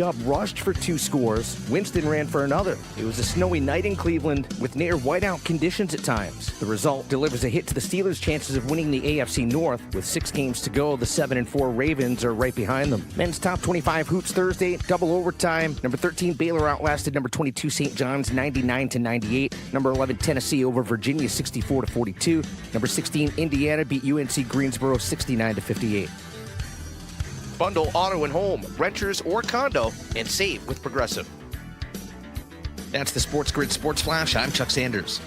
Up rushed for 2 scores. Winston ran for another. It was a snowy night in Cleveland with near whiteout conditions at times. The result delivers a hit to the Steelers' chances of winning the AFC North. With 6 games to go, the 7-4 Ravens are right behind them. Men's top 25 hoops Thursday, double overtime. Number 13 Baylor outlasted number 22 St. John's 99-98. Number 11 Tennessee over Virginia 64-42. Number 16 Indiana beat UNC Greensboro 69-58. Bundle auto and home, renters or condo, and save with Progressive. That's the SportsGrid Sports Flash. I'm Chuck Sanders.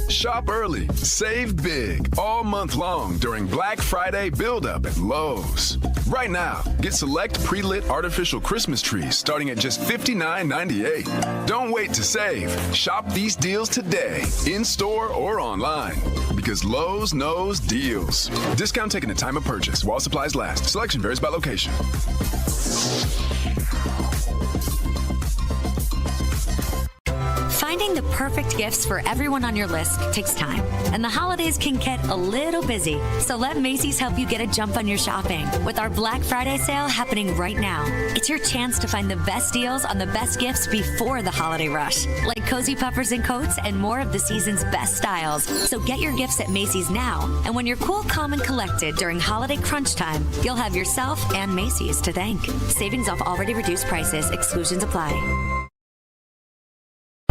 Shop early, save big all month long during Black Friday build-up at Lowe's. Right now, get select pre-lit artificial Christmas trees starting at just $59.98. Don't wait to save. Shop these deals today, in-store or online, because Lowe's knows deals. Discount taken at time of purchase while supplies last. Selection varies by location. Finding the perfect gifts for everyone on your list takes time, and the holidays can get a little busy. So let Macy's help you get a jump on your shopping with our Black Friday sale happening right now. It's your chance to find the best deals on the best gifts before the holiday rush, like cozy puffers and coats and more of the season's best styles. So get your gifts at Macy's now, and when you're cool, calm, and collected during holiday crunch time, you'll have yourself and Macy's to thank. Savings off already reduced prices. Exclusions apply.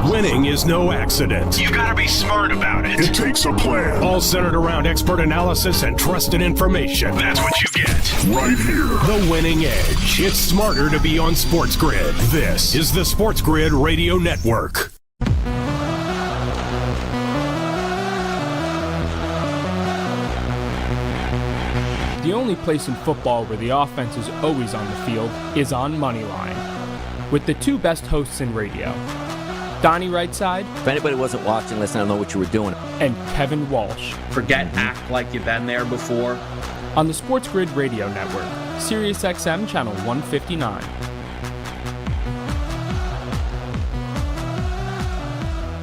Winning is no accident. You've got to be smart about it. It takes a plan. All centered around expert analysis and trusted information. That's what you get. Right here. The Winning Edge. It's smarter to be on SportsGrid. This is the SportsGrid Radio Network. The only place in football where the offense is always on the field is on Moneyline. With the 2 best hosts in radio, Donnie Rightside. If anybody wasn't watching, listen, I don't know what you were doing. And Kevin Walsh. Forget act like you've been there before. On the SportsGrid Radio Network, SiriusXM Channel 159.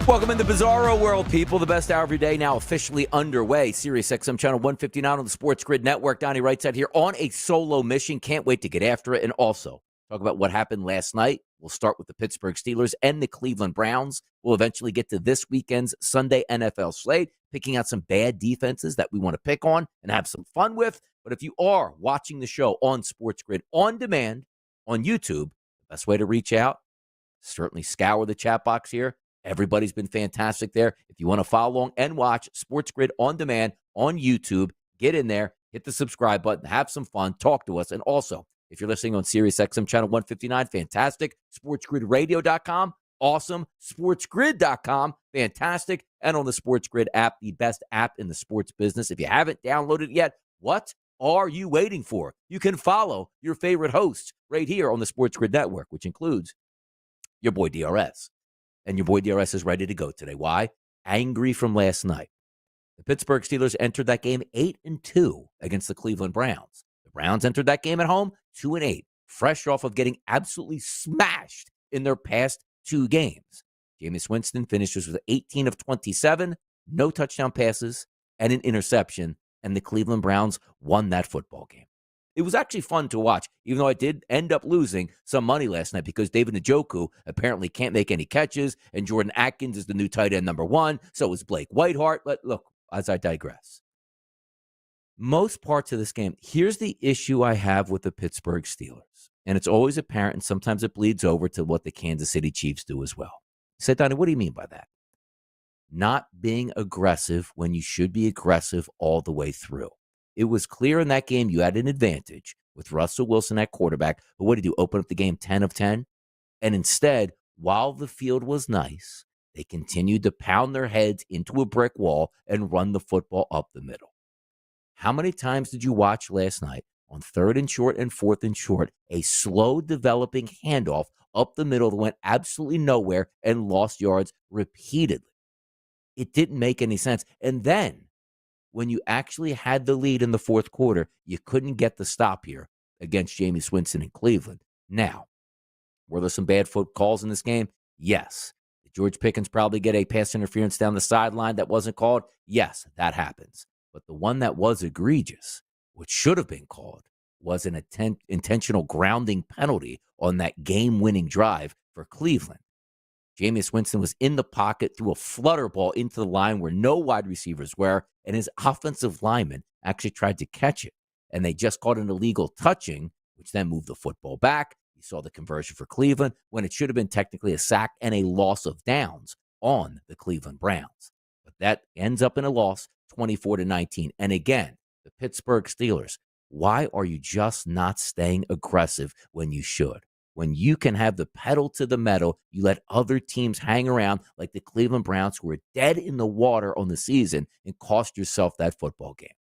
Welcome in the bizarro world, people. The best hour of your day now officially underway. SiriusXM Channel 159 on the SportsGrid Network. Donnie Rightside here on a solo mission. Can't wait to get after it. And also talk about what happened last night. We'll start with the Pittsburgh Steelers and the Cleveland Browns. We'll eventually get to this weekend's Sunday NFL slate, picking out some bad defenses that we want to pick on and have some fun with. But if you are watching the show on SportsGrid on demand on YouTube, the best way to reach out, certainly scour the chat box here. Everybody's been fantastic there. If you want to follow along and watch SportsGrid on demand on YouTube, get in there, hit the subscribe button, have some fun, talk to us. And also, if you're listening on SiriusXM Channel 159, fantastic. SportsGridRadio.com, awesome. SportsGrid.com, fantastic. And on the SportsGrid app, the best app in the sports business. If you haven't downloaded it yet, what are you waiting for? You can follow your favorite hosts right here on the SportsGrid Network, which includes your boy DRS. And your boy DRS is ready to go today. Why? Angry from last night. The Pittsburgh Steelers entered that game 8-2 against the Cleveland Browns. The Browns entered that game at home 2-8, fresh off of getting absolutely smashed in their past 2 games. Jameis Winston finishes with 18 of 27, no touchdown passes, and an interception, and the Cleveland Browns won that football game. It was actually fun to watch, even though I did end up losing some money last night because David Njoku apparently can't make any catches, and Jordan Atkins is the new tight end number 1, so is Blake Whiteheart. But look, as I digress. Most parts of this game, here's the issue I have with the Pittsburgh Steelers, and it's always apparent, and sometimes it bleeds over to what the Kansas City Chiefs do as well. You said, Donnie, what do you mean by that? Not being aggressive when you should be aggressive all the way through. It was clear in that game you had an advantage with Russell Wilson at quarterback, but what did you open up the game 10 of 10? And instead, while the field was nice, they continued to pound their heads into a brick wall and run the football up the middle. How many times did you watch last night on 3rd and short and 4th and short, a slow developing handoff up the middle that went absolutely nowhere and lost yards repeatedly? It didn't make any sense. And then when you actually had the lead in the 4th quarter, you couldn't get the stop here against Jameis Winston in Cleveland. Now, were there some bad foot calls in this game? Yes. Did George Pickens probably get a pass interference down the sideline that wasn't called? Yes, that happens. But the one that was egregious, which should have been called, was an intentional grounding penalty on that game-winning drive for Cleveland. Jameis Winston was in the pocket, threw a flutter ball into the line where no wide receivers were, and his offensive lineman actually tried to catch it. And they just caught an illegal touching, which then moved the football back. You saw the conversion for Cleveland when it should have been technically a sack and a loss of downs on the Cleveland Browns. But that ends up in a loss, 24-19. And again, the Pittsburgh Steelers, why are you just not staying aggressive when you should? When you can have the pedal to the metal, you let other teams hang around like the Cleveland Browns, who are dead in the water on the season, and cost yourself that football game.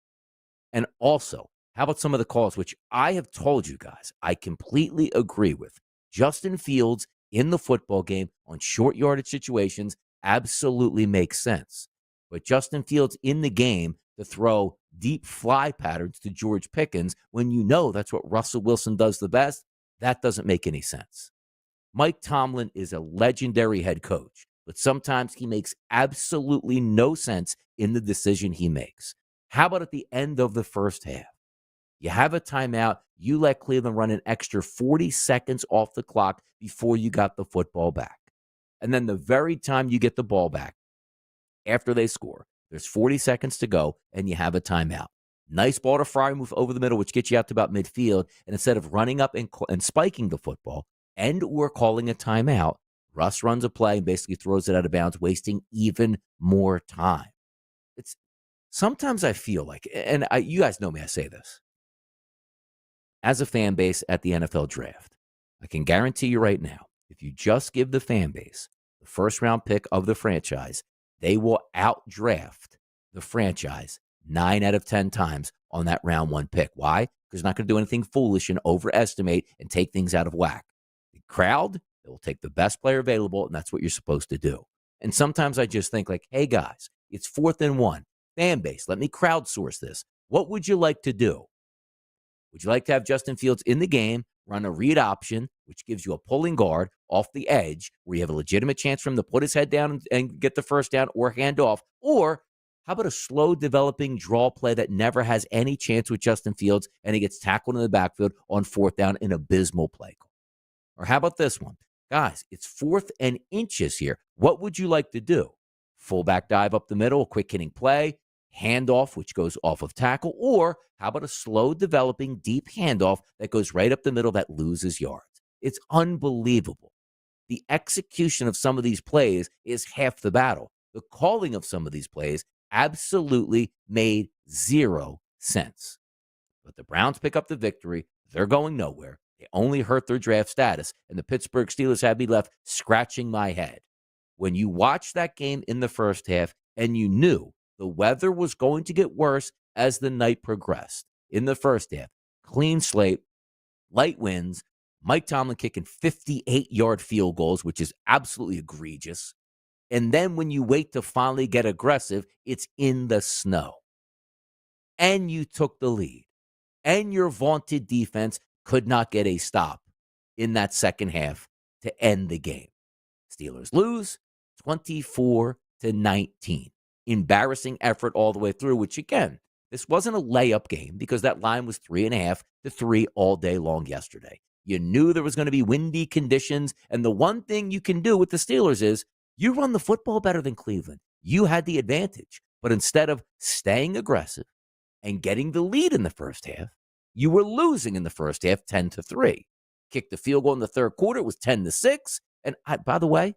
And also, how about some of the calls, which I have told you guys I completely agree with? Justin Fields in the football game on short yardage situations absolutely makes sense. But Justin Fields in the game to throw deep fly patterns to George Pickens when you know that's what Russell Wilson does the best, that doesn't make any sense. Mike Tomlin is a legendary head coach, but sometimes he makes absolutely no sense in the decision he makes. How about at the end of the first half? You have a timeout. You let Cleveland run an extra 40 seconds off the clock before you got the football back. And then the very time you get the ball back, after they score, there's 40 seconds to go, and you have a timeout. Nice ball to Fryer move over the middle, which gets you out to about midfield. And instead of running up and spiking the football and or calling a timeout, Russ runs a play and basically throws it out of bounds, wasting even more time. It's sometimes I feel like, and you guys know me, I say this. As a fan base at the NFL draft, I can guarantee you right now, if you just give the fan base the first round pick of the franchise, they will outdraft the franchise 9 out of 10 times on that round 1 pick. Why? Because they're not going to do anything foolish and overestimate and take things out of whack. The crowd, they will take the best player available, and that's what you're supposed to do. And sometimes I just think like, hey, guys, it's 4th and 1. Fan base, let me crowdsource this. What would you like to do? Would you like to have Justin Fields in the game, run a read option, which gives you a pulling guard off the edge where you have a legitimate chance for him to put his head down and get the first down or hand off? Or how about a slow developing draw play that never has any chance with Justin Fields and he gets tackled in the backfield on 4th down, an abysmal play call? Or how about this one? Guys, it's 4th and inches here. What would you like to do? Fullback dive up the middle, a quick hitting play, handoff, which goes off of tackle, or how about a slow developing deep handoff that goes right up the middle that loses yards? It's unbelievable. The execution of some of these plays is half the battle. The calling of some of these plays absolutely made 0 sense. But the Browns pick up the victory. They're going nowhere. They only hurt their draft status, and the Pittsburgh Steelers had me left scratching my head. When you watched that game in the first half and you knew the weather was going to get worse as the night progressed, in the first half, clean slate, light winds, Mike Tomlin kicking 58-yard field goals, which is absolutely egregious. And then when you wait to finally get aggressive, it's in the snow. And you took the lead. And your vaunted defense could not get a stop in that second half to end the game. Steelers lose 24-19. Embarrassing effort all the way through, which again, this wasn't a layup game because that line was 3.5 to 3 all day long yesterday. You knew there was going to be windy conditions, and the one thing you can do with the Steelers is you run the football better than Cleveland. You had the advantage, but instead of staying aggressive and getting the lead in the first half, you were losing in the first half 10-3. Kicked the field goal in the third quarter, it was 10-6. And by the way,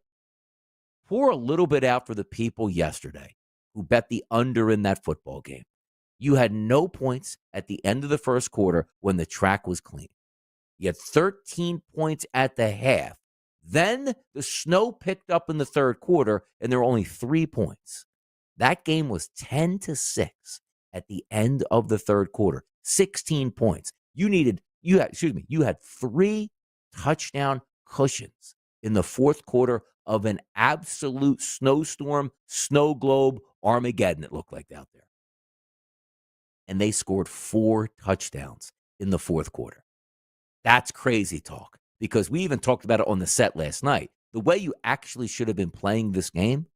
pour a little bit out for the people yesterday who bet the under in that football game. You had no points at the end of the first quarter when the track was clean. You had 13 points at the half. Then the snow picked up in the third quarter, and there were only 3 points. That game was 10-6 at the end of the third quarter. 16 points. You had 3 touchdown cushions in the fourth quarter of an absolute snowstorm, snow globe, Armageddon, it looked like out there. And they scored 4 touchdowns in the fourth quarter. That's crazy talk, because we even talked about it on the set last night. The way you actually should have been playing this game,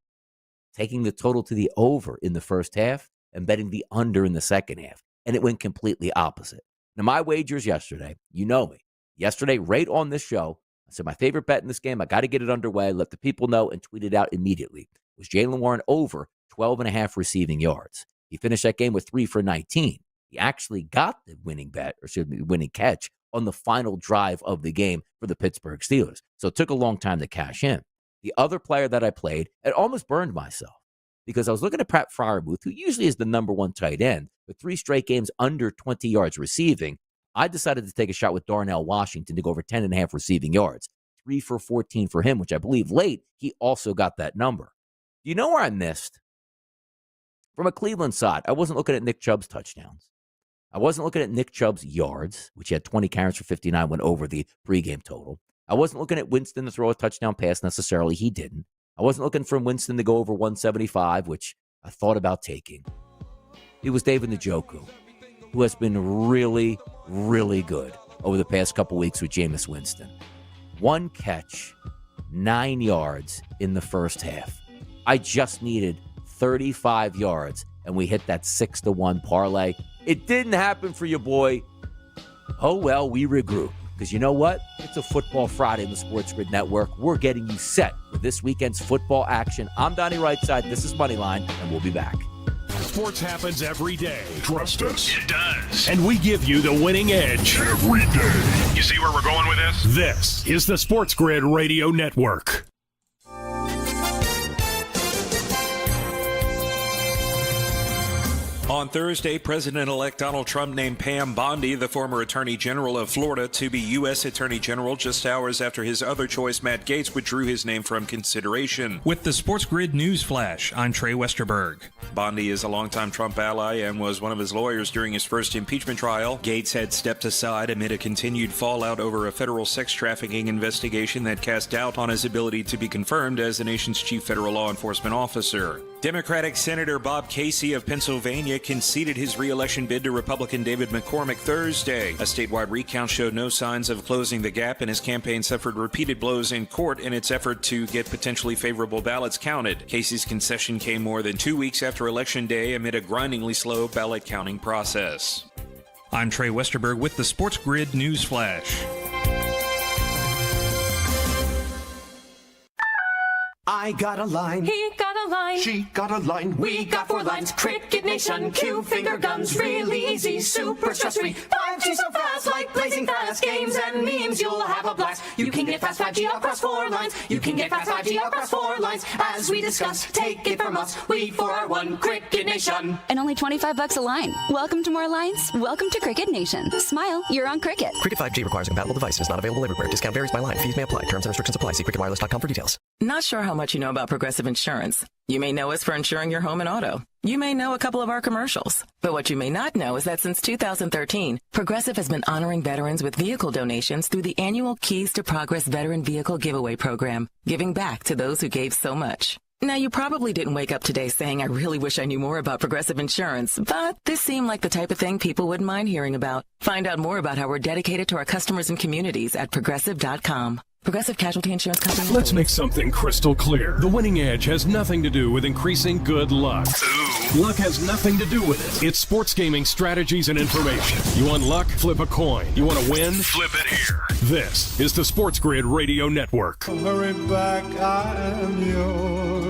taking the total to the over in the first half and betting the under in the second half. And it went completely opposite. Now, my wagers yesterday, you know me. Yesterday, right on this show, I said my favorite bet in this game, I got to get it underway, let the people know, and tweet it out immediately, was Jaylen Warren over 12.5 receiving yards. He finished that game with 3 for 19. He actually got the winning catch on the final drive of the game for the Pittsburgh Steelers. So it took a long time to cash in. The other player that I played, it almost burned myself because I was looking at Pat Freiermuth, who usually is the number one tight end, with 3 straight games under 20 yards receiving. I decided to take a shot with Darnell Washington to go over 10.5 receiving yards. 3 for 14 for him, which I believe late, he also got that number. Do you know where I missed? From a Cleveland side, I wasn't looking at Nick Chubb's touchdowns. I wasn't looking at Nick Chubb's yards, which he had 20 carries for 59, went over the pregame total. I wasn't looking at Winston to throw a touchdown pass necessarily. He didn't. I wasn't looking for Winston to go over 175, which I thought about taking. It was David Njoku, who has been really, really good over the past couple weeks with Jameis Winston. 1 catch, 9 yards in the first half. I just needed 35 yards, and we hit that 6-1 parlay. It didn't happen for your boy. Oh, well, we regroup. Because you know what? It's a Football Friday in the SportsGrid Network. We're getting you set for this weekend's football action. I'm Donnie Rightside. This is Moneyline, and we'll be back. Sports happens every day. Trust us. It does. And we give you the winning edge Every day. You see where we're going with this? This is the SportsGrid Radio Network. On Thursday, President-elect Donald Trump named Pam Bondi, the former Attorney General of Florida, to be U.S. Attorney General just hours after his other choice, Matt Gaetz, withdrew his name from consideration. With the SportsGrid News Flash, I'm Trey Westerberg. Bondi is a longtime Trump ally and was one of his lawyers during his first impeachment trial. Gaetz had stepped aside amid a continued fallout over a federal sex trafficking investigation that cast doubt on his ability to be confirmed as the nation's chief federal law enforcement officer. Democratic Senator Bob Casey of Pennsylvania conceded his re-election bid to Republican David McCormick Thursday. A statewide recount showed no signs of closing the gap, and his campaign suffered repeated blows in court in its effort to get potentially favorable ballots counted. Casey's concession came more than 2 weeks after Election Day amid a grindingly slow ballot counting process. I'm Trey Westerberg with the SportsGrid News Flash. I got a line. He got a line. She got a line. We got 4 lines. Cricket Nation. Cue finger guns. Really easy. Super stress-free. 5G so fast. Like blazing fast. Games and memes. You'll have a blast. You can get fast 5G across 4 lines. You can get fast 5G across 4 lines. As we discuss, take it from us. We 4 are 1. Cricket Nation. And only $25 a line. Welcome to more lines. Welcome to Cricket Nation. Smile. You're on Cricket. Cricket 5G requires a compatible device and is not available everywhere. Discount varies by line. Fees may apply. Terms and restrictions apply. See cricketwireless.com for details. Not sure how much you know about Progressive Insurance. You may know us for insuring your home and auto. You may know a couple of our commercials. But what you may not know is that since 2013, Progressive has been honoring veterans with vehicle donations through the annual Keys to Progress Veteran Vehicle Giveaway Program, giving back to those who gave so much. Now, you probably didn't wake up today saying, I really wish I knew more about Progressive Insurance, but this seemed like the type of thing people wouldn't mind hearing about. Find out more about how we're dedicated to our customers and communities at Progressive.com. Progressive Casualty Insurance Company. Let's make something crystal clear. The winning edge has nothing to do with increasing good luck. Luck has nothing to do with it. It's sports gaming strategies and information. You want luck? Flip a coin. You want to win? Flip it here. This is the SportsGrid Radio Network. Hurry back, I'm yours.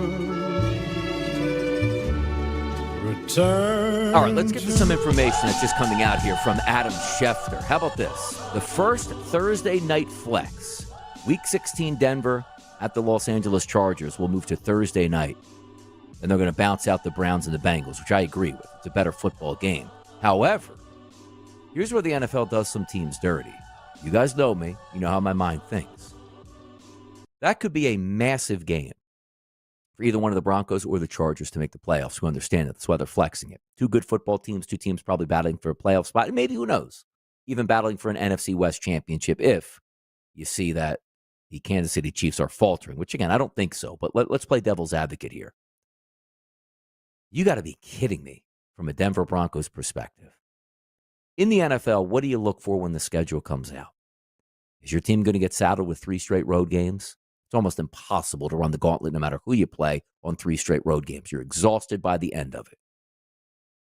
Return. All right, let's get to some information that's just coming out here from Adam Schefter. How about this? The first Thursday night flex. Week 16 Denver at the Los Angeles Chargers will move to Thursday night. And they're going to bounce out the Browns and the Bengals, which I agree with. It's a better football game. However, here's where the NFL does some teams dirty. You guys know me. You know how my mind thinks. That could be a massive game for either one of the Broncos or the Chargers to make the playoffs. Who understand it. That's why they're flexing it. 2 good football teams, 2 teams probably battling for a playoff spot. And maybe, who knows, even battling for an NFC West championship if you see that the Kansas City Chiefs are faltering, which, again, I don't think so. But let's play devil's advocate here. You got to be kidding me from a Denver Broncos perspective. In the NFL, what do you look for when the schedule comes out? Is your team going to get saddled with 3 straight road games? It's almost impossible to run the gauntlet no matter who you play on 3 straight road games. You're exhausted by the end of it.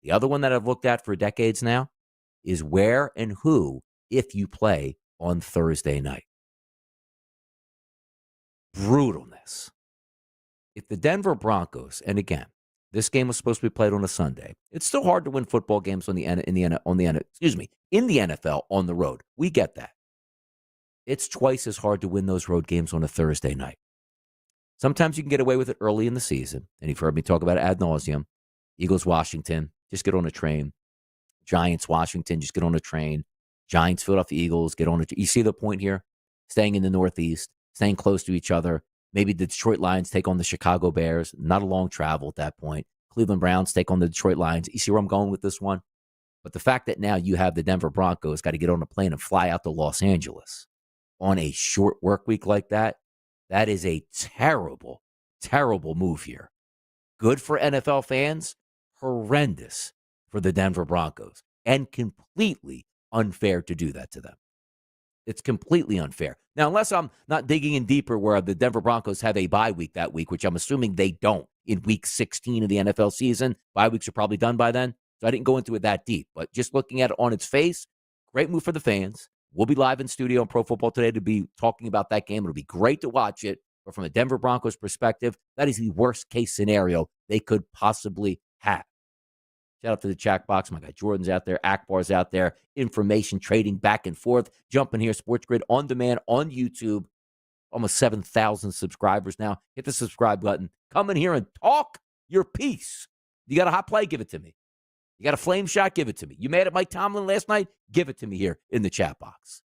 The other one that I've looked at for decades now, is where and who if you play on Thursday night. Brutalness. If the Denver Broncos, and again, this game was supposed to be played on a Sunday. It's still hard to win football games in the NFL on the road. We get that. It's twice as hard to win those road games on a Thursday night. Sometimes you can get away with it early in the season, and you've heard me talk about it ad nauseum. Eagles, Washington, just get on a train. Giants, Washington, just get on a train. Giants, Philadelphia Eagles, get on a train. You see the point here? Staying in the Northeast, staying close to each other. Maybe the Detroit Lions take on the Chicago Bears. Not a long travel at that point. Cleveland Browns take on the Detroit Lions. You see where I'm going with this one? But the fact that now you have the Denver Broncos got to get on a plane and fly out to Los Angeles on a short work week like that, that is a terrible, terrible move here. Good for NFL fans, horrendous for the Denver Broncos, and completely unfair to do that to them. It's completely unfair. Now, unless I'm not digging in deeper where the Denver Broncos have a bye week that week, which I'm assuming they don't in week 16 of the NFL season. Bye weeks are probably done by then. So I didn't go into it that deep. But just looking at it on its face, great move for the fans. We'll be live in studio on Pro Football Today to be talking about that game. It'll be great to watch it. But from a Denver Broncos perspective, that is the worst case scenario they could possibly have. Shout out to the chat box. My guy Jordan's out there. Akbar's out there. Information trading back and forth. Jumping here, SportsGrid on demand on YouTube. Almost 7,000 subscribers now. Hit the subscribe button. Come in here and talk your piece. You got a hot play? Give it to me. You got a flame shot? Give it to me. You mad at Mike Tomlin last night? Give it to me here in the chat box.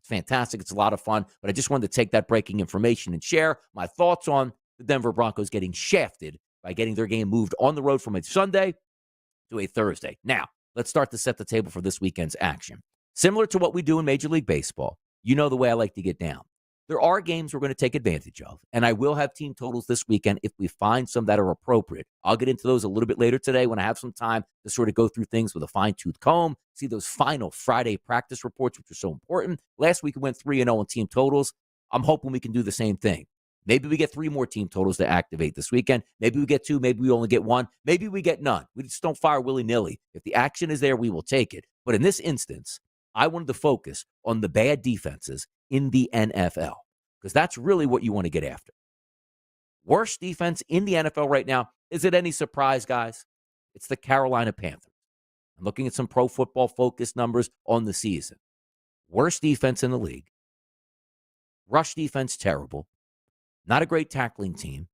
It's fantastic. It's a lot of fun. But I just wanted to take that breaking information and share my thoughts on the Denver Broncos getting shafted by getting their game moved on the road from a Sunday to a Thursday. Now, let's start to set the table for this weekend's action. Similar to what we do in Major League Baseball, you know the way I like to get down. There are games we're going to take advantage of, and I will have team totals this weekend if we find some that are appropriate. I'll get into those a little bit later today when I have some time to sort of go through things with a fine-tooth comb, see those final Friday practice reports, which are so important. Last week we went 3-0 in team totals. I'm hoping we can do the same thing. Maybe we get 3 more team totals to activate this weekend. Maybe we get 2. Maybe we only get 1. Maybe we get none. We just don't fire willy-nilly. If the action is there, we will take it. But in this instance, I wanted to focus on the bad defenses in the NFL because that's really what you want to get after. Worst defense in the NFL right now. Is it any surprise, guys? It's the Carolina Panthers. I'm looking at some Pro Football Focus numbers on the season. Worst defense in the league. Rush defense, terrible. Not a great tackling team.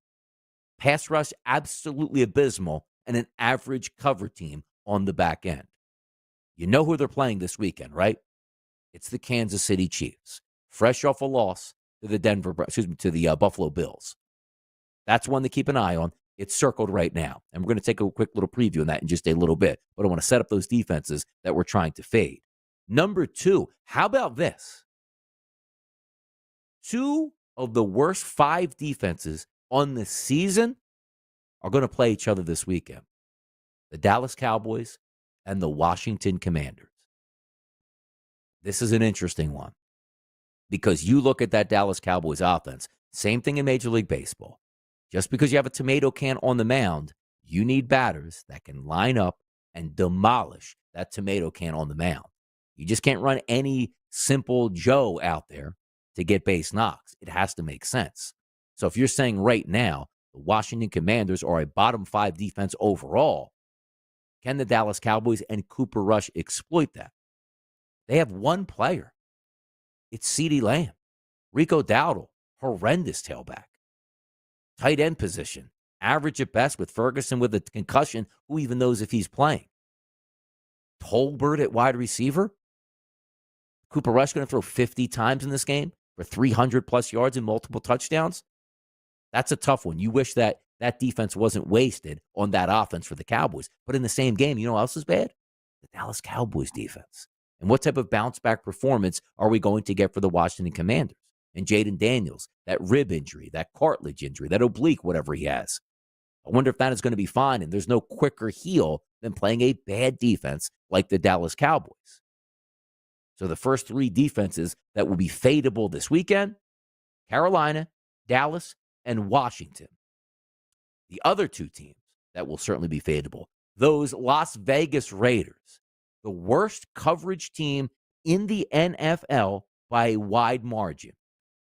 Pass rush, absolutely abysmal. And an average cover team on the back end. You know who they're playing this weekend, right? It's the Kansas City Chiefs. Fresh off a loss to the Buffalo Bills. That's one to keep an eye on. It's circled right now. And we're going to take a quick little preview on that in just a little bit. But I want to set up those defenses that we're trying to fade. Number 2, how about this? 2 of the worst 5 defenses on the season are going to play each other this weekend. The Dallas Cowboys and the Washington Commanders. This is an interesting one because you look at that Dallas Cowboys offense, same thing in Major League Baseball. Just because you have a tomato can on the mound, you need batters that can line up and demolish that tomato can on the mound. You just can't run any simple Joe out there to get base knocks. It has to make sense. So if you're saying right now the Washington Commanders are a bottom 5 defense overall, can the Dallas Cowboys and Cooper Rush exploit that? They have one player. It's CeeDee Lamb. Rico Dowdle, horrendous tailback. Tight end position, average at best with Ferguson with a concussion. Who even knows if he's playing? Tolbert at wide receiver. Cooper Rush going to throw 50 times in this game for 300-plus yards and multiple touchdowns? That's a tough one. You wish that defense wasn't wasted on that offense for the Cowboys. But in the same game, you know what else is bad? The Dallas Cowboys defense. And what type of bounce-back performance are we going to get for the Washington Commanders? And Jaden Daniels, that rib injury, that cartilage injury, that oblique, whatever he has. I wonder if that is going to be fine, and there's no quicker heal than playing a bad defense like the Dallas Cowboys. So the first 3 defenses that will be fadeable this weekend, Carolina, Dallas, and Washington. The other 2 teams that will certainly be fadeable, those Las Vegas Raiders, the worst coverage team in the NFL by a wide margin.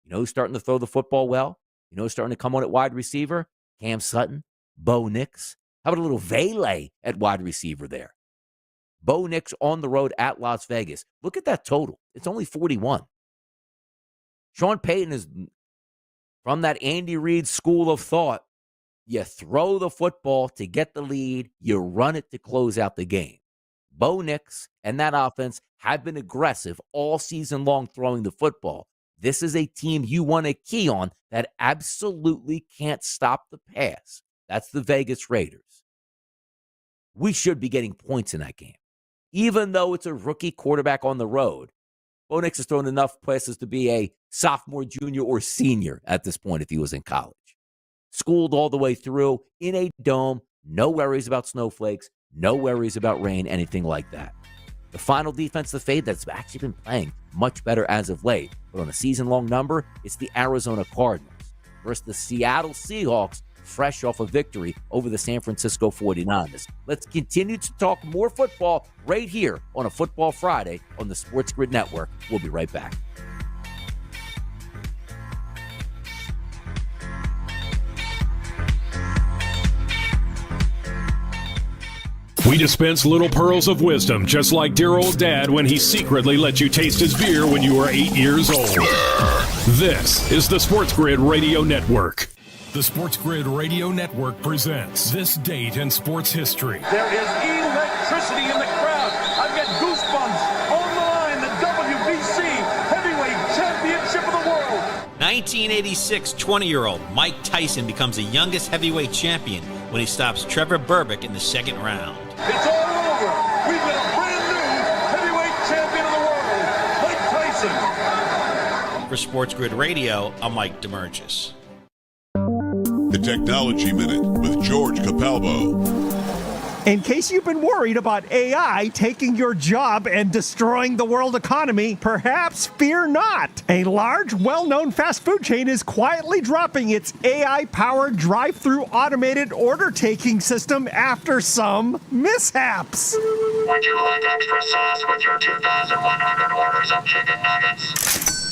You know who's starting to throw the football well? You know who's starting to come on at wide receiver? Cam Sutton, Bo Nix. How about a little Vele at wide receiver there? Bo Nix on the road at Las Vegas. Look at that total. It's only 41. Sean Payton is from that Andy Reid school of thought. You throw the football to get the lead. You run it to close out the game. Bo Nix and that offense have been aggressive all season long throwing the football. This is a team you want to key on that absolutely can't stop the pass. That's the Vegas Raiders. We should be getting points in that game. Even though it's a rookie quarterback on the road, Bo Nix has thrown enough passes to be a sophomore, junior, or senior at this point if he was in college. Schooled all the way through in a dome, no worries about snowflakes, no worries about rain, anything like that. The final defensive fade that's actually been playing much better as of late, but on a season-long number, it's the Arizona Cardinals versus the Seattle Seahawks, fresh off a victory over the San Francisco 49ers. Let's continue to talk more football right here on a Football Friday on the SportsGrid Network. We'll be right back. We dispense little pearls of wisdom, just like dear old dad when he secretly let you taste his beer when you were 8 years old. This is the SportsGrid Radio Network. The SportsGrid Radio Network presents This Date in Sports History. There is electricity in the crowd. I've got goosebumps. On the line, the WBC Heavyweight Championship of the world. 1986 20-year-old Mike Tyson becomes the youngest heavyweight champion when he stops Trevor Berbick in the second round. It's all over. We've got a brand new heavyweight champion of the world, Mike Tyson. For SportsGrid Radio, I'm Mike DeMurgis. The Technology Minute with George Capalbo. In case you've been worried about AI taking your job and destroying the world economy, perhaps fear not. A large, well-known fast food chain is quietly dropping its AI-powered drive-through automated order-taking system after some mishaps. Would you like extra sauce with your 2,100 orders of chicken nuggets?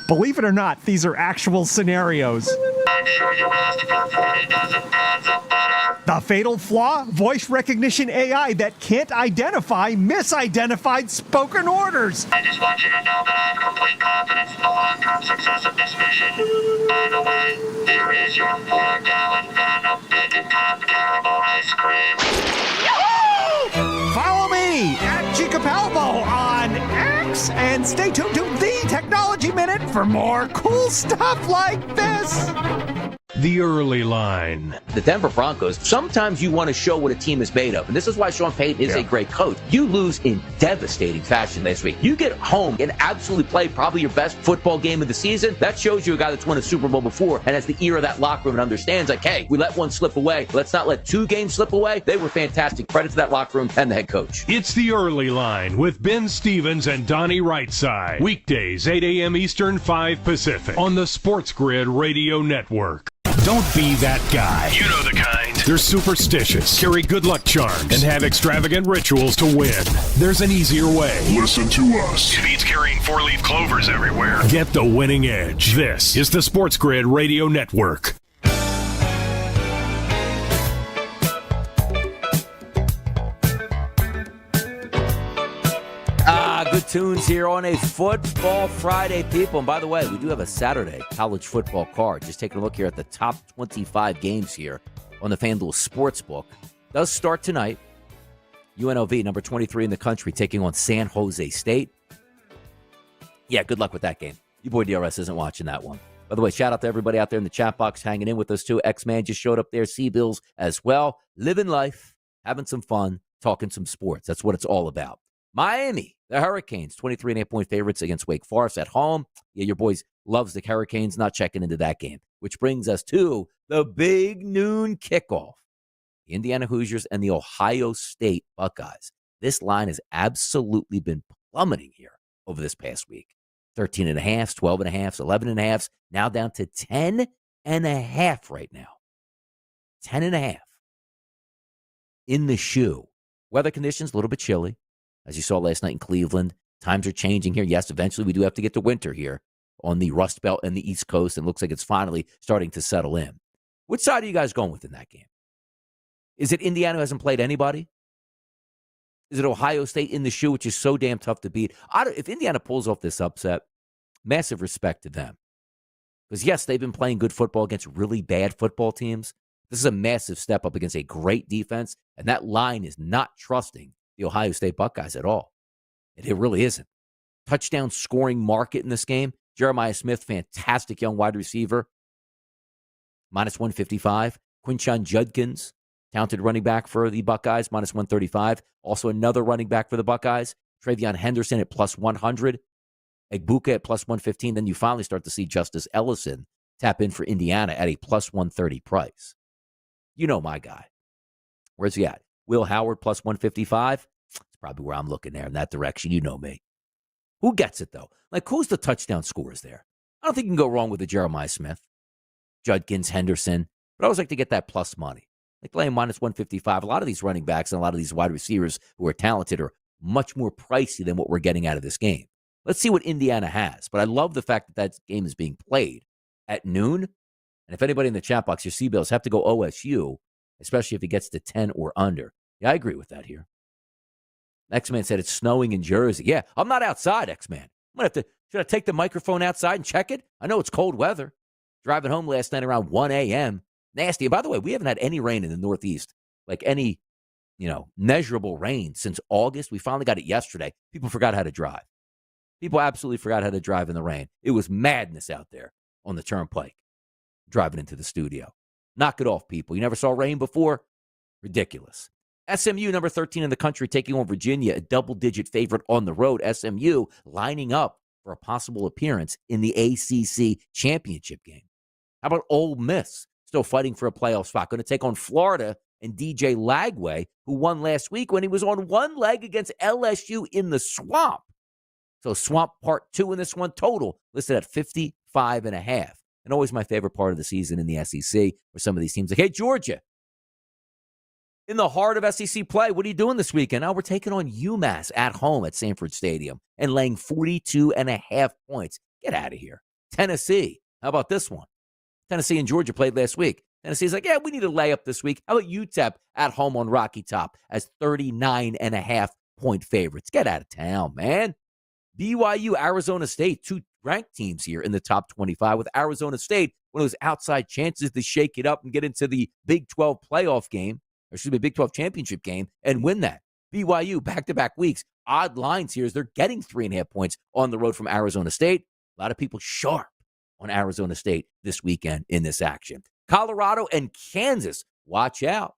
Believe it or not, these are actual scenarios. I'm sure you asked for 40 dozen pounds of butter. The fatal flaw? Voice recognition AI that can't identify misidentified spoken orders. I just want you to know that I have complete confidence in the long-term success of this mission. By the way, here is your 4-gallon van of bacon cob caramel ice cream. Yahoo! Follow me at Chicapalbo on X and stay tuned to The Technology Minute for more cool stuff like this. The early line. The Denver Broncos, sometimes you want to show what a team is made of. And this is why Sean Payton is a great coach. You lose in devastating fashion last week. You get home and absolutely play probably your best football game of the season. That shows you a guy that's won a Super Bowl before and has the ear of that locker room and understands, like, hey, we let one slip away. Let's not let 2 games slip away. They were fantastic. Credit to that locker room and the head coach. It's the early line with Ben Stevens and Donnie Rightside. Weekdays, 8 a.m. Eastern, 5 Pacific on the SportsGrid Radio Network. Don't be that guy. You know the kind. They're superstitious, carry good luck charms, and have extravagant rituals to win. There's an easier way. Listen to us. It beats carrying 4-leaf clovers everywhere. Get the winning edge. This is the SportsGrid Radio Network. Good tunes here on a Football Friday, people. And by the way, we do have a Saturday college football card. Just taking a look here at the top 25 games here on the FanDuel Sportsbook. Does start tonight. UNLV, number 23 in the country, taking on San Jose State. Yeah, good luck with that game. Your boy DRS isn't watching that one. By the way, shout out to everybody out there in the chat box hanging in with us too. X-Man just showed up there. C-Bills as well. Living life, having some fun, talking some sports. That's what it's all about. Miami, the Hurricanes, 23.5-point favorites against Wake Forest at home. Yeah, your boys loves the Hurricanes, not checking into that game. Which brings us to the big noon kickoff. The Indiana Hoosiers and the Ohio State Buckeyes. This line has absolutely been plummeting here over this past week. 13.5, 12.5, 11.5, now down to 10.5 right now. 10.5 in the shoe. Weather conditions, a little bit chilly. as you saw last night in Cleveland. Times are changing here. Yes, eventually we do have to get to winter here on the Rust Belt and the East Coast, and it looks like it's finally starting to settle in. Which side are you guys going with in that game? Is it Indiana who hasn't played anybody? Is it Ohio State in the shoe, which is so damn tough to beat? If Indiana pulls off this upset, massive respect to them. Because, yes, they've been playing good football against really bad football teams. This is a massive step up against a great defense, and that line is not trusting the Ohio State Buckeyes at all. It really isn't. Touchdown scoring market in this game. Jeremiah Smith, fantastic young wide receiver, minus 155. Quinshon Judkins, talented running back for the Buckeyes, minus 135. Also another running back for the Buckeyes. Travion Henderson at plus 100. Egbuka at plus 115. Then you finally start to see Justice Ellison tap in for Indiana at a plus 130 price. You know my guy. Where's he at? Will Howard plus 155. It's probably where I'm looking there in that direction. You know me. Who gets it, though? Like, who's the touchdown scorers there? I don't think you can go wrong with the Jeremiah Smith, Judkins, Henderson. But I always like to get that plus money. Like playing minus 155. A lot of these running backs and a lot of these wide receivers who are talented are much more pricey than what we're getting out of this game. Let's see what Indiana has. But I love the fact that that game is being played at noon. And if anybody in the chat box, your C-Bills have to go OSU, especially if it gets to 10 or under. Yeah, I agree with that here. X-Man said it's snowing in Jersey. Yeah, I'm not outside, X-Man. Should I take the microphone outside and check it? I know it's cold weather. Driving home last night around 1 a.m. Nasty. And by the way, we haven't had any rain in the Northeast, like any, measurable rain since August. We finally got it yesterday. People forgot how to drive. People absolutely forgot how to drive in the rain. It was madness out there on the turnpike, driving into the studio. Knock it off, people. You never saw rain before? Ridiculous. SMU, number 13 in the country, taking on Virginia, a double-digit favorite on the road. SMU lining up for a possible appearance in the ACC championship game. How about Ole Miss, still fighting for a playoff spot, going to take on Florida and DJ Lagway, who won last week when he was on one leg against LSU in the Swamp. So Swamp Part 2 in this one, total listed at 55.5. And always my favorite part of the season in the SEC, where some of these teams like, hey, Georgia, in the heart of SEC play, what are you doing this weekend? Now we're taking on UMass at home at Sanford Stadium and laying 42.5 points. Get out of here. Tennessee, how about this one? Tennessee and Georgia played last week. Tennessee's like, yeah, we need a layup this week. How about UTEP at home on Rocky Top as 39.5 point favorites? Get out of town, man. BYU, Arizona State, two ranked teams here in the top 25 with Arizona State, one of those outside chances to shake it up and get into the Big 12 playoff game, or excuse me, Big 12 championship game and win that. BYU, back-to-back weeks. Odd lines here is they're getting 3.5 points on the road from Arizona State. A lot of people sharp on Arizona State this weekend in this action. Colorado and Kansas, watch out.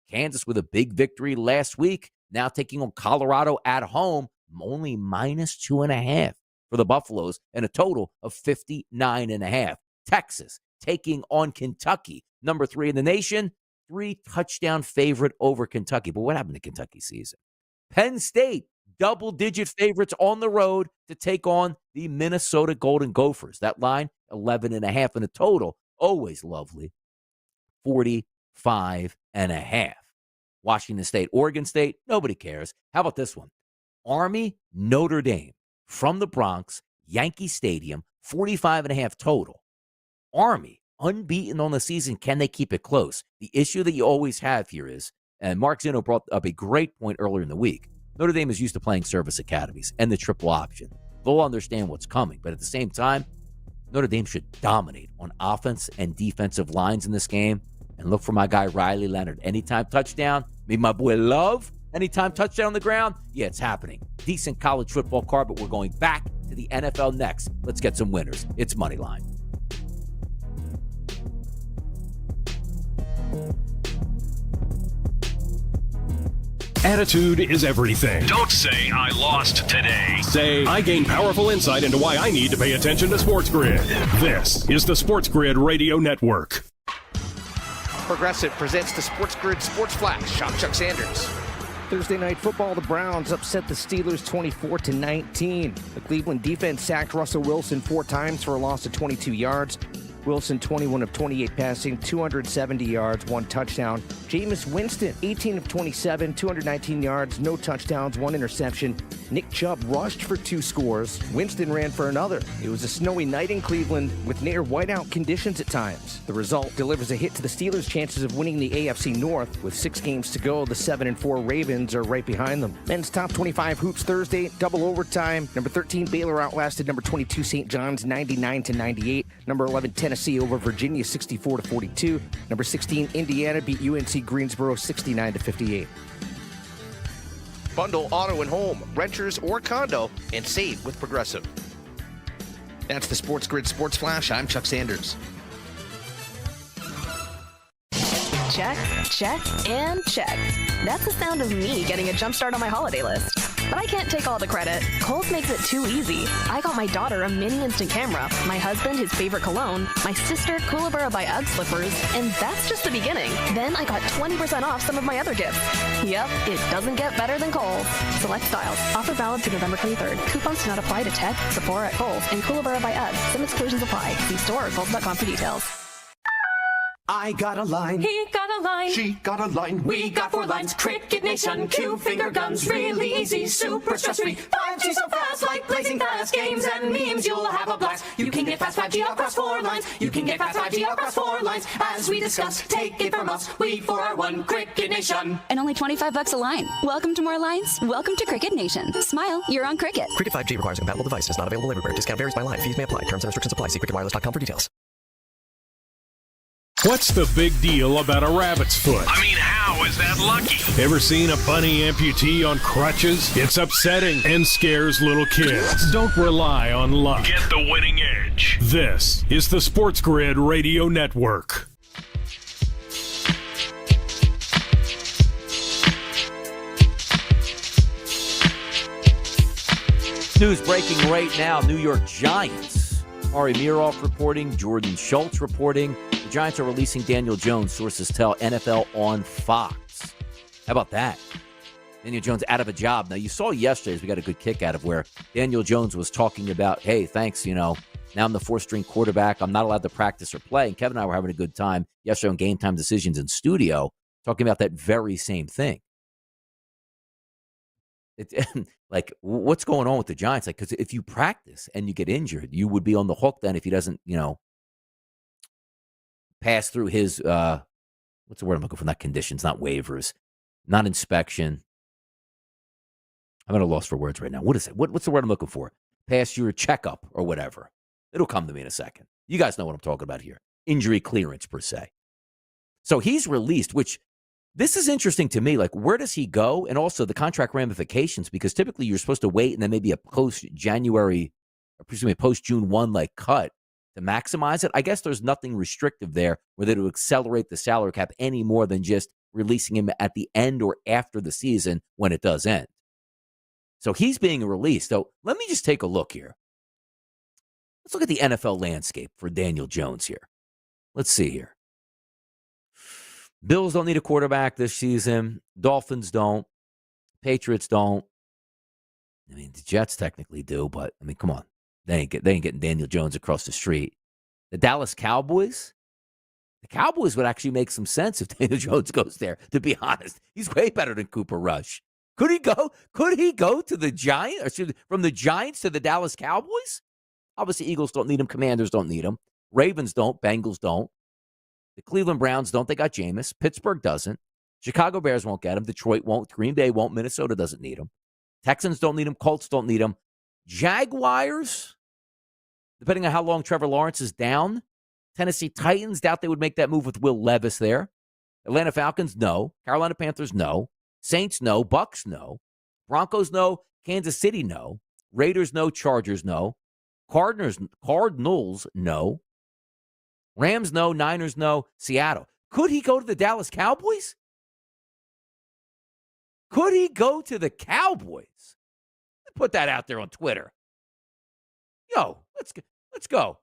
Kansas with a big victory last week, now taking on Colorado at home, only minus 2.5 for the Buffaloes and a total of 59.5. Texas taking on Kentucky, number 3 in the nation, 3-touchdown favorite over Kentucky. But what happened to Kentucky's season? Penn State, double-digit favorites on the road to take on the Minnesota Golden Gophers. That line, 11.5 in a total. Always lovely. 45.5. Washington State, Oregon State, nobody cares. How about this one? Army, Notre Dame, from the Bronx, Yankee Stadium, 45.5 total. Army, unbeaten on the season. Can they keep it close? The issue that you always have here is, and Mark Zeno brought up a great point earlier in the week, Notre Dame is used to playing service academies and the triple option. They'll understand what's coming, but at the same time, Notre Dame should dominate on offense and defensive lines in this game. And look for my guy, Riley Leonard. Anytime touchdown, me, my boy Love, anytime touchdown on the ground, yeah, it's happening. Decent college football card, but we're going back to the NFL next. Let's get some winners. It's Moneyline. Attitude is everything. Don't say I lost today. Say I gained powerful insight into why I need to pay attention to SportsGrid. This is the SportsGrid Radio Network. Progressive presents the SportsGrid Sports Flash. I'm Chuck Sanders. Thursday night football, the Browns upset the Steelers 24-19. The Cleveland defense sacked Russell Wilson 4 times for a loss of 22 yards. Wilson, 21 of 28 passing, 270 yards, 1 touchdown. Jameis Winston, 18 of 27, 219 yards, no touchdowns, 1 interception. Nick Chubb rushed for 2 scores. Winston ran for another. It was a snowy night in Cleveland with near whiteout conditions at times. The result delivers a hit to the Steelers' chances of winning the AFC North. With 6 games to go, the 7-4 Ravens are right behind them. Men's top 25 hoops Thursday, double overtime. Number 13 Baylor outlasted number 22 St. John's 99-98. Number 11 Tennessee over Virginia 64-42. Number 16 Indiana beat UNC Greensboro 69-58. Bundle auto and home, renters or condo, and save with Progressive. That's the SportsGrid Sports Flash. I'm Chuck Sanders. Check, check, and check. That's the sound of me getting a jump start on my holiday list. But I can't take all the credit. Kohl's makes it too easy. I got my daughter a mini instant camera, my husband his favorite cologne, my sister Kookaburra by UGG slippers, and that's just the beginning. Then I got 20% off some of my other gifts. Yep, it doesn't get better than Kohl's. Select styles. Offer valid through November 23rd. Coupons do not apply to Tech, Sephora at Kohl's, and Kookaburra by UGG. Some exclusions apply. See store or Kohl's.com for details. I got a line. He got a line. She got a line. We got 4 lines. Cricket Nation, Q finger guns, really easy, super stress-free. 5G so fast, like blazing fast. Games and memes, you'll have a blast. You can get fast 5G across 4 lines. You can get fast 5G across 4 lines. As we discuss, take it from us. We 4 are 1 Cricket Nation. And only $25 a line. Welcome to more lines. Welcome to Cricket Nation. Smile, you're on Cricket. Cricket 5G requires a compatible device. Is not available everywhere. Discount varies by line. Fees may apply. Terms and restrictions apply. See cricketwireless.com for details. What's the big deal about a rabbit's foot? I mean, how is that lucky? Ever seen a bunny amputee on crutches? It's upsetting and scares little kids. Don't rely on luck. Get the winning edge. This is the SportsGrid Radio Network. News breaking right now. New York Giants. Ari Miroff reporting. Jordan Schultz reporting. The Giants are releasing Daniel Jones, sources tell NFL on Fox. How about that? Daniel Jones out of a job. Now, you saw yesterday, as we got a good kick out of where Daniel Jones was talking about, hey, thanks, now I'm the 4th-string quarterback. I'm not allowed to practice or play. And Kevin and I were having a good time yesterday on Game Time Decisions in studio talking about that very same thing. Like, what's going on with the Giants? Like, because if you practice and you get injured, you would be on the hook then if he doesn't, pass through his, what's the word I'm looking for? Not conditions, not waivers, not inspection. I'm at a loss for words right now. What is it? What's the word I'm looking for? Pass your checkup or whatever. It'll come to me in a second. You guys know what I'm talking about here. Injury clearance, per se. So he's released, which this is interesting to me. Like, where does he go? And also the contract ramifications, because typically you're supposed to wait and then maybe a post-January, or presumably post-June 1 like cut to maximize it. I guess there's nothing restrictive there where they would accelerate the salary cap any more than just releasing him at the end or after the season when it does end. So he's being released. So let me just take a look here. Let's look at the NFL landscape for Daniel Jones here. Let's see here. Bills don't need a quarterback this season. Dolphins don't. Patriots don't. I mean, the Jets technically do, but, I mean, come on. They ain't getting Daniel Jones across the street. The Dallas Cowboys? The Cowboys would actually make some sense if Daniel Jones goes there, to be honest. He's way better than Cooper Rush. Could he go to the Giants, or from the Giants to the Dallas Cowboys? Obviously, Eagles don't need him. Commanders don't need him. Ravens don't. Bengals don't. The Cleveland Browns don't. They got Jameis. Pittsburgh doesn't. Chicago Bears won't get him. Detroit won't. Green Bay won't. Minnesota doesn't need him. Texans don't need him. Colts don't need him. Jaguars, depending on how long Trevor Lawrence is down. Tennessee Titans, doubt they would make that move with Will Levis there. Atlanta Falcons, no. Carolina Panthers, no. Saints, no. Bucks, no. Broncos, no. Kansas City, no. Raiders, no. Chargers, no. Cardinals, no. Rams, no. Niners, no. Seattle. Could he go to the Dallas Cowboys? Could he go to the Cowboys? Put that out there on Twitter. Yo, let's go.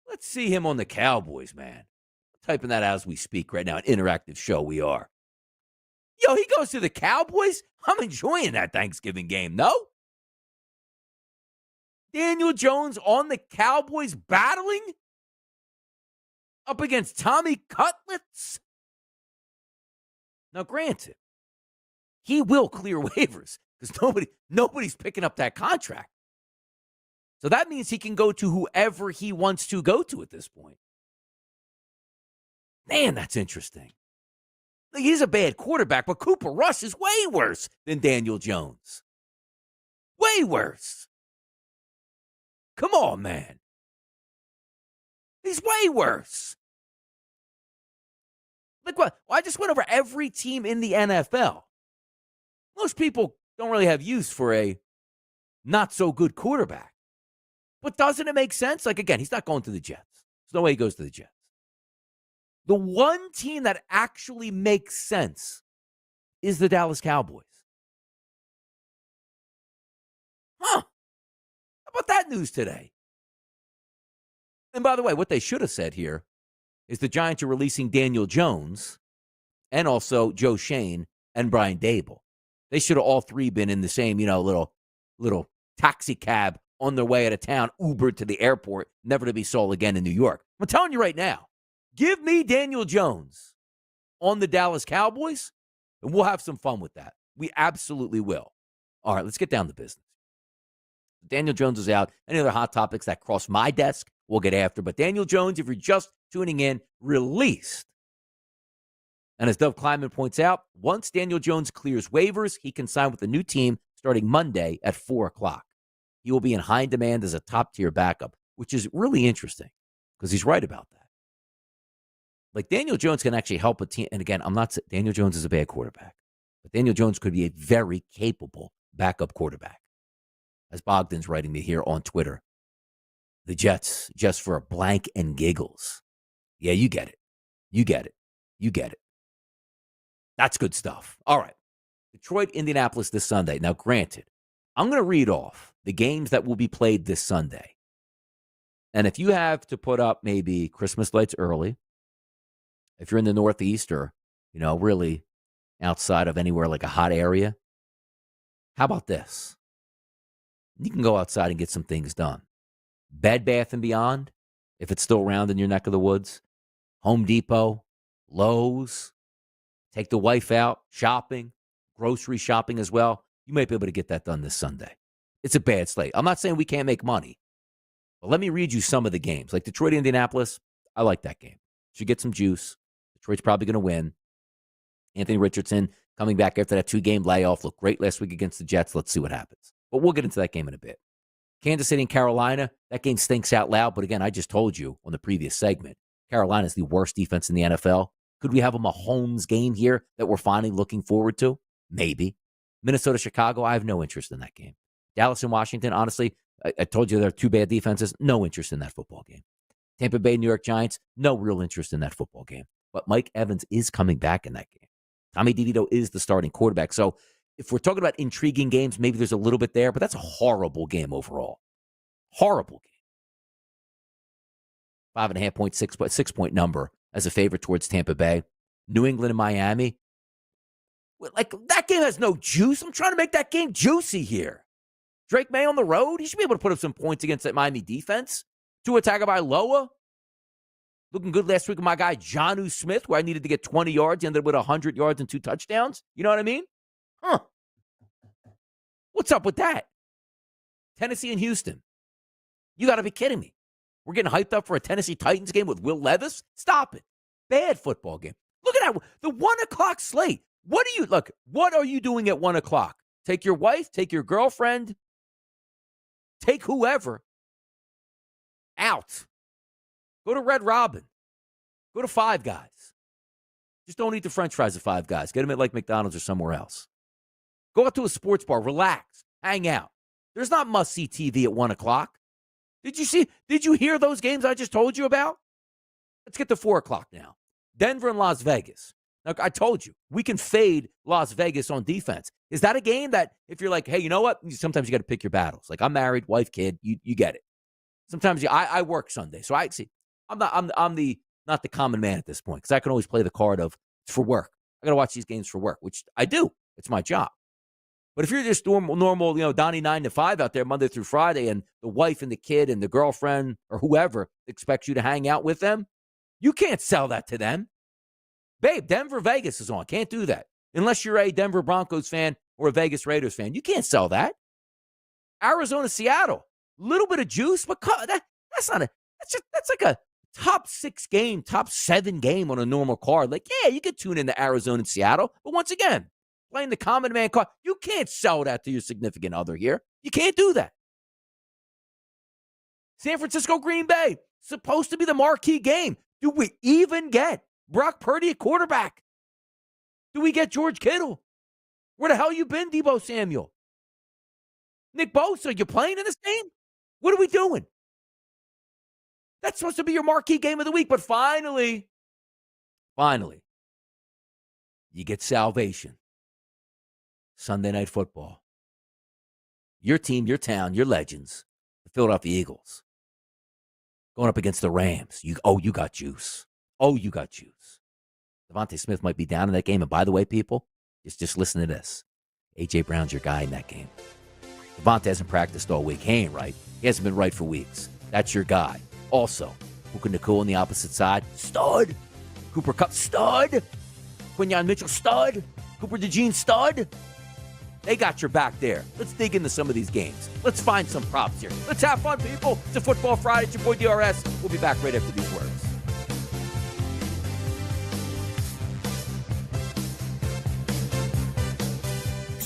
Let's see him on the Cowboys, man. I'm typing that out as we speak right now. An interactive show we are. Yo, he goes to the Cowboys? I'm enjoying that Thanksgiving game, no? Daniel Jones on the Cowboys battling up against Tommy Cutlets. Now, granted, he will clear waivers because nobody's picking up that contract. So that means he can go to whoever he wants to go to at this point. Man, that's interesting. He's a bad quarterback, but Cooper Rush is way worse than Daniel Jones. Way worse. Come on, man. He's way worse. Like what? Well, I just went over every team in the NFL. Most people don't really have use for a not-so-good quarterback. But doesn't it make sense? Like, again, he's not going to the Jets. There's no way he goes to the Jets. The one team that actually makes sense is the Dallas Cowboys. Huh. How about that news today? And by the way, what they should have said here is the Giants are releasing Daniel Jones and also Joe Shane and Brian Dable. They should have all three been in the same, little taxi cab on their way out of town, Ubered to the airport, never to be sold again in New York. I'm telling you right now, give me Daniel Jones on the Dallas Cowboys, and we'll have some fun with that. We absolutely will. All right, let's get down to business. Daniel Jones is out. Any other hot topics that cross my desk, we'll get after. But Daniel Jones, if you're just tuning in, released. And as Dov Kleiman points out, once Daniel Jones clears waivers, he can sign with a new team starting Monday at 4 o'clock. He will be in high demand as a top-tier backup, which is really interesting because he's right about that. Like, Daniel Jones can actually help a team. And again, I'm not saying Daniel Jones is a bad quarterback, but Daniel Jones could be a very capable backup quarterback. As Bogdan's writing me here on Twitter, the Jets, just for a blank and giggles. Yeah, you get it. You get it. You get it. That's good stuff. All right. Detroit, Indianapolis this Sunday. Now, granted, I'm going to read off the games that will be played this Sunday. And if you have to put up maybe Christmas lights early, if you're in the Northeast or, really outside of anywhere like a hot area, how about this? You can go outside and get some things done. Bed Bath & Beyond, if it's still around in your neck of the woods. Home Depot, Lowe's. Take the wife out, shopping, grocery shopping as well. You might be able to get that done this Sunday. It's a bad slate. I'm not saying we can't make money, but let me read you some of the games. Like Detroit, Indianapolis, I like that game. Should get some juice. Detroit's probably going to win. Anthony Richardson coming back after that 2-game layoff. Looked great last week against the Jets. Let's see what happens. But we'll get into that game in a bit. Kansas City and Carolina, that game stinks out loud. But again, I just told you on the previous segment, Carolina's the worst defense in the NFL. Could we have a Mahomes game here that we're finally looking forward to? Maybe. Minnesota, Chicago, I have no interest in that game. Dallas and Washington, honestly, I told you there are two bad defenses. No interest in that football game. Tampa Bay, New York Giants, no real interest in that football game. But Mike Evans is coming back in that game. Tommy DeVito is the starting quarterback. So if we're talking about intriguing games, maybe there's a little bit there, but that's a horrible game overall. Horrible game. 5.5 6-point number as a favorite towards Tampa Bay. New England and Miami. Like, that game has no juice. I'm trying to make that game juicy here. Drake May on the road, he should be able to put up some points against that Miami defense. Tua Tagovailoa, looking good last week with my guy Jonnu Smith, where I needed to get 20 yards. He ended up with 100 yards and 2 touchdowns. You know what I mean? Huh. What's up with that? Tennessee and Houston. You got to be kidding me. We're getting hyped up for a Tennessee Titans game with Will Levis? Stop it. Bad football game. Look at that. The 1 o'clock slate. What are you doing at 1 o'clock? Take your wife, take your girlfriend, take whoever out. Go to Red Robin. Go to Five Guys. Just don't eat the French fries at Five Guys. Get them at like McDonald's or somewhere else. Go out to a sports bar. Relax. Hang out. There's not must-see TV at 1 o'clock. Did you hear those games I just told you about? Let's get to 4 o'clock now. Denver and Las Vegas. Now, I told you, we can fade Las Vegas on defense. Is that a game that if you're like, hey, you know what? Sometimes you got to pick your battles. Like, I'm married, wife, kid. You get it. Sometimes I work Sunday. So I see. I'm not the common man at this point because I can always play the card of it's for work. I got to watch these games for work, which I do. It's my job. But if you're just normal, Donnie 9 to 5 out there Monday through Friday, and the wife and the kid and the girlfriend or whoever expects you to hang out with them, You can't sell that to them. Babe, Denver, Vegas is on. Can't do that. Unless you're a Denver Broncos fan or a Vegas Raiders fan. You can't sell that. Arizona, Seattle. Little bit of juice, but that's like a top 6 game, top 7 game on a normal card. Like, yeah, you could tune into Arizona and Seattle. But once again, playing the common man card, you can't sell that to your significant other here. You can't do that. San Francisco, Green Bay, supposed to be the marquee game. Do we even get Brock Purdy at quarterback? Do we get George Kittle? Where the hell you been, Deebo Samuel? Nick Bosa, you playing in this game? What are we doing? That's supposed to be your marquee game of the week, but finally, you get salvation. Sunday Night Football. Your team, your town, your legends, the Philadelphia Eagles, going up against the Rams. You got juice. Oh, you got juice. Devontae Smith might be down in that game. And by the way, people, just listen to this. A.J. Brown's your guy in that game. Devontae hasn't practiced all week. He ain't right. He hasn't been right for weeks. That's your guy. Also, Puka Nacua on the opposite side, stud. Cooper Kupp, stud. Quinyon Mitchell, stud. Cooper DeJean, stud. They got your back there. Let's dig into some of these games. Let's find some props here. Let's have fun, people. It's a Football Friday. It's your boy DRS. We'll be back right after these words.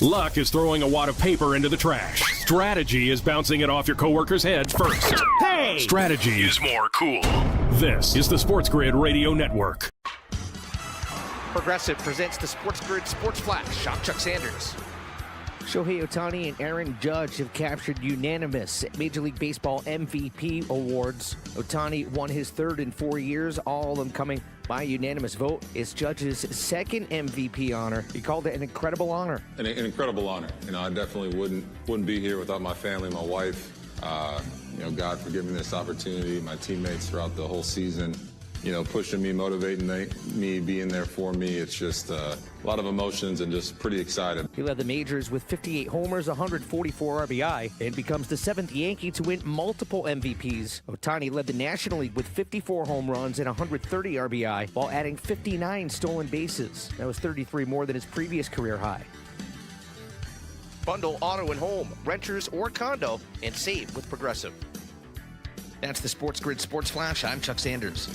Luck is throwing a wad of paper into the trash. Strategy is bouncing it off your coworker's head first. Hey! Strategy is more cool. This is the SportsGrid Radio Network. Progressive presents the SportsGrid Sports Flash. I'm Chuck Sanders. Shohei Ohtani and Aaron Judge have captured unanimous Major League Baseball MVP awards. Ohtani won his third in 4 years, all of them coming by unanimous vote. It's Judge's second MVP honor. He called it an incredible honor. An incredible honor. I definitely wouldn't be here without my family, my wife. God for giving me this opportunity, my teammates throughout the whole season. Pushing me, motivating me, being there for me. It's just a lot of emotions and just pretty excited. He led the majors with 58 homers, 144 RBI, and becomes the 7th Yankee to win multiple MVPs. Ohtani led the National League with 54 home runs and 130 RBI, while adding 59 stolen bases. That was 33 more than his previous career high. Bundle auto and home, renters or condo, and save with Progressive. That's the SportsGrid Sports Flash. I'm Chuck Sanders.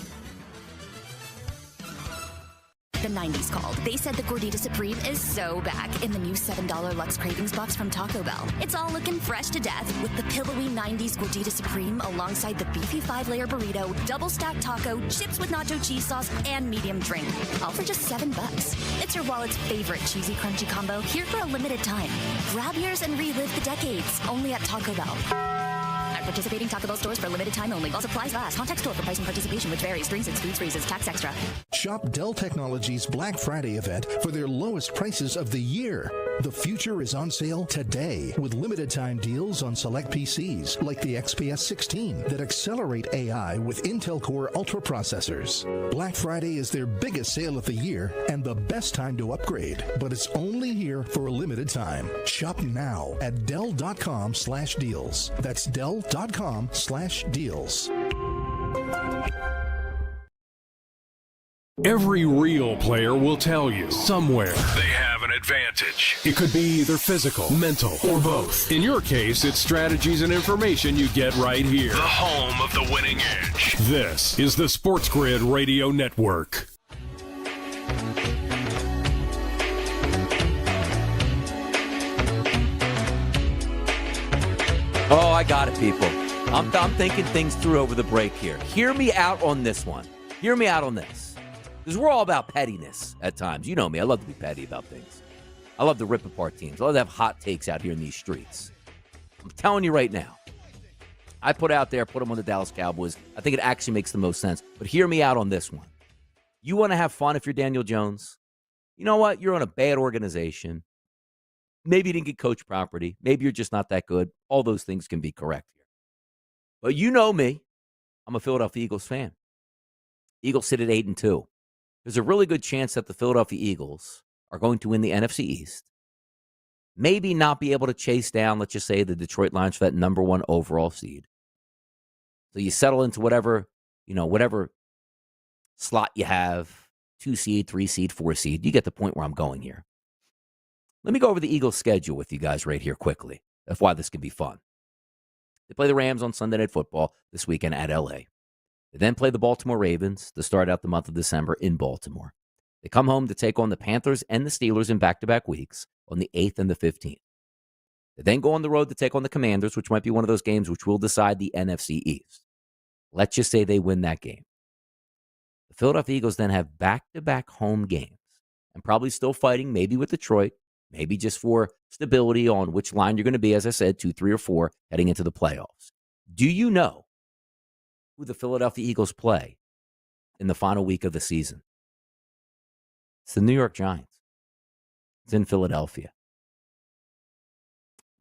The 90s called. They said the Gordita Supreme is so back in the new $7 Lux Cravings box from Taco Bell. It's all looking fresh to death with the pillowy 90s Gordita Supreme alongside the beefy 5-layer burrito, double stacked taco, chips with nacho cheese sauce, and medium drink. All for just $7. It's your wallet's favorite cheesy crunchy combo here for a limited time. Grab yours and relive the decades only at Taco Bell. At participating Taco Bell stores for limited time only. While supplies last. Contact store for price and participation, which varies. Drinks and food freezes. Tax extra. Shop Dell Technologies Black Friday event for their lowest prices of the year. The future is on sale today with limited time deals on select PCs like the XPS 16 that accelerate AI with Intel Core Ultra processors. Black Friday is their biggest sale of the year and the best time to upgrade, but it's only here for a limited time. Shop now at Dell.com/deals. That's Dell.com/deals. Every real player will tell you somewhere They have an advantage. it could be either physical, mental, or both. In your case, it's strategies and information you get right here. The home of the winning edge. This is the SportsGrid Radio Network. Oh, I got it, people. I'm thinking things through over the break here. Hear me out on this one. Hear me out on this. Because we're all about pettiness at times. You know me. I love to be petty about things. I love to rip apart teams. I love to have hot takes out here in these streets. I'm telling you right now. I put them on the Dallas Cowboys. I think it actually makes the most sense. But hear me out on this one. You want to have fun if you're Daniel Jones? You know what? You're on a bad organization. Maybe you didn't get coach property. Maybe you're just not that good. All those things can be correct here. But you know me. I'm a Philadelphia Eagles fan. Eagles sit at 8-2. There's a really good chance that the Philadelphia Eagles are going to win the NFC East. Maybe not be able to chase down, let's just say, the Detroit Lions for that number 1 overall seed. So you settle into whatever slot you have, 2 seed, 3 seed, 4 seed. You get the point where I'm going here. Let me go over the Eagles' schedule with you guys right here quickly. That's why this can be fun. They play the Rams on Sunday Night Football this weekend at L.A. They then play the Baltimore Ravens to start out the month of December in Baltimore. They come home to take on the Panthers and the Steelers in back-to-back weeks on the 8th and the 15th. They then go on the road to take on the Commanders, which might be one of those games which will decide the NFC East. Let's just say they win that game. The Philadelphia Eagles then have back-to-back home games and probably still fighting, maybe with Detroit, maybe just for stability on which line you're going to be, as I said, 2, 3, or 4 heading into the playoffs. Do you know who the Philadelphia Eagles play in the final week of the season? It's the New York Giants. It's in Philadelphia.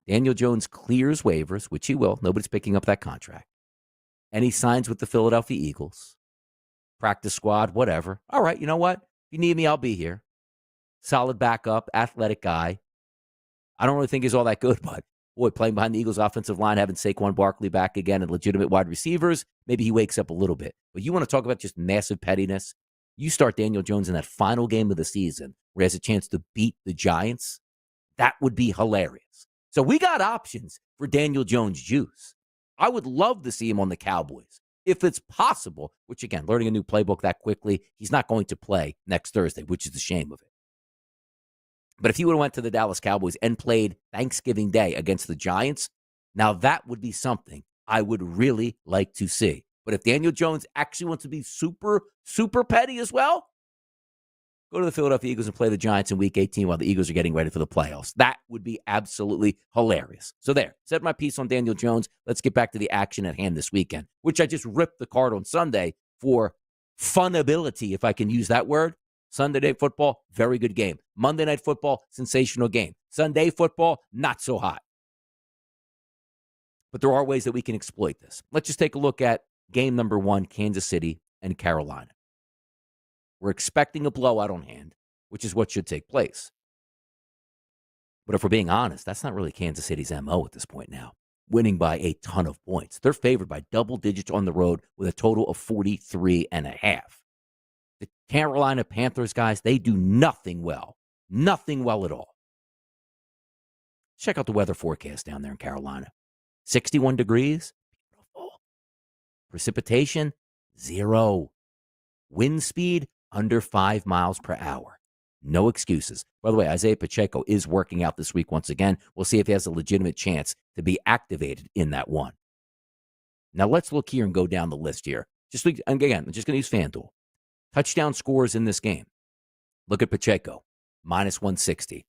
Daniel Jones clears waivers, which he will. Nobody's picking up that contract. And he signs with the Philadelphia Eagles. Practice squad, whatever. All right, you know what? If you need me, I'll be here. Solid backup, athletic guy. I don't really think he's all that good, but boy, playing behind the Eagles' offensive line, having Saquon Barkley back again and legitimate wide receivers, maybe he wakes up a little bit. But you want to talk about just massive pettiness? You start Daniel Jones in that final game of the season where he has a chance to beat the Giants. That would be hilarious. So we got options for Daniel Jones juice. I would love to see him on the Cowboys if it's possible, which again, learning a new playbook that quickly, he's not going to play next Thursday, which is the shame of it. But if he would have went to the Dallas Cowboys and played Thanksgiving Day against the Giants, now that would be something I would really like to see. But if Daniel Jones actually wants to be super, super petty as well, go to the Philadelphia Eagles and play the Giants in Week 18 while the Eagles are getting ready for the playoffs. That would be absolutely hilarious. So there, said my piece on Daniel Jones. Let's get back to the action at hand this weekend, which I just ripped the card on Sunday for funability, if I can use that word. Sunday Night Football, very good game. Monday Night Football, sensational game. Sunday Football, not so hot. But there are ways that we can exploit this. Let's just take a look at game number 1, Kansas City and Carolina. We're expecting a blowout on hand, which is what should take place. But if we're being honest, that's not really Kansas City's MO at this point now, winning by a ton of points. They're favored by double digits on the road with a total of 43.5. The Carolina Panthers, guys, they do nothing well. Nothing well at all. Check out the weather forecast down there in Carolina. 61 degrees. Beautiful. Precipitation, 0. Wind speed, under 5 miles per hour. No excuses. By the way, Isaiah Pacheco is working out this week once again. We'll see if he has a legitimate chance to be activated in that one. Now let's look here and go down the list here. Again, I'm just going to use FanDuel. Touchdown scores in this game. Look at Pacheco, minus 160.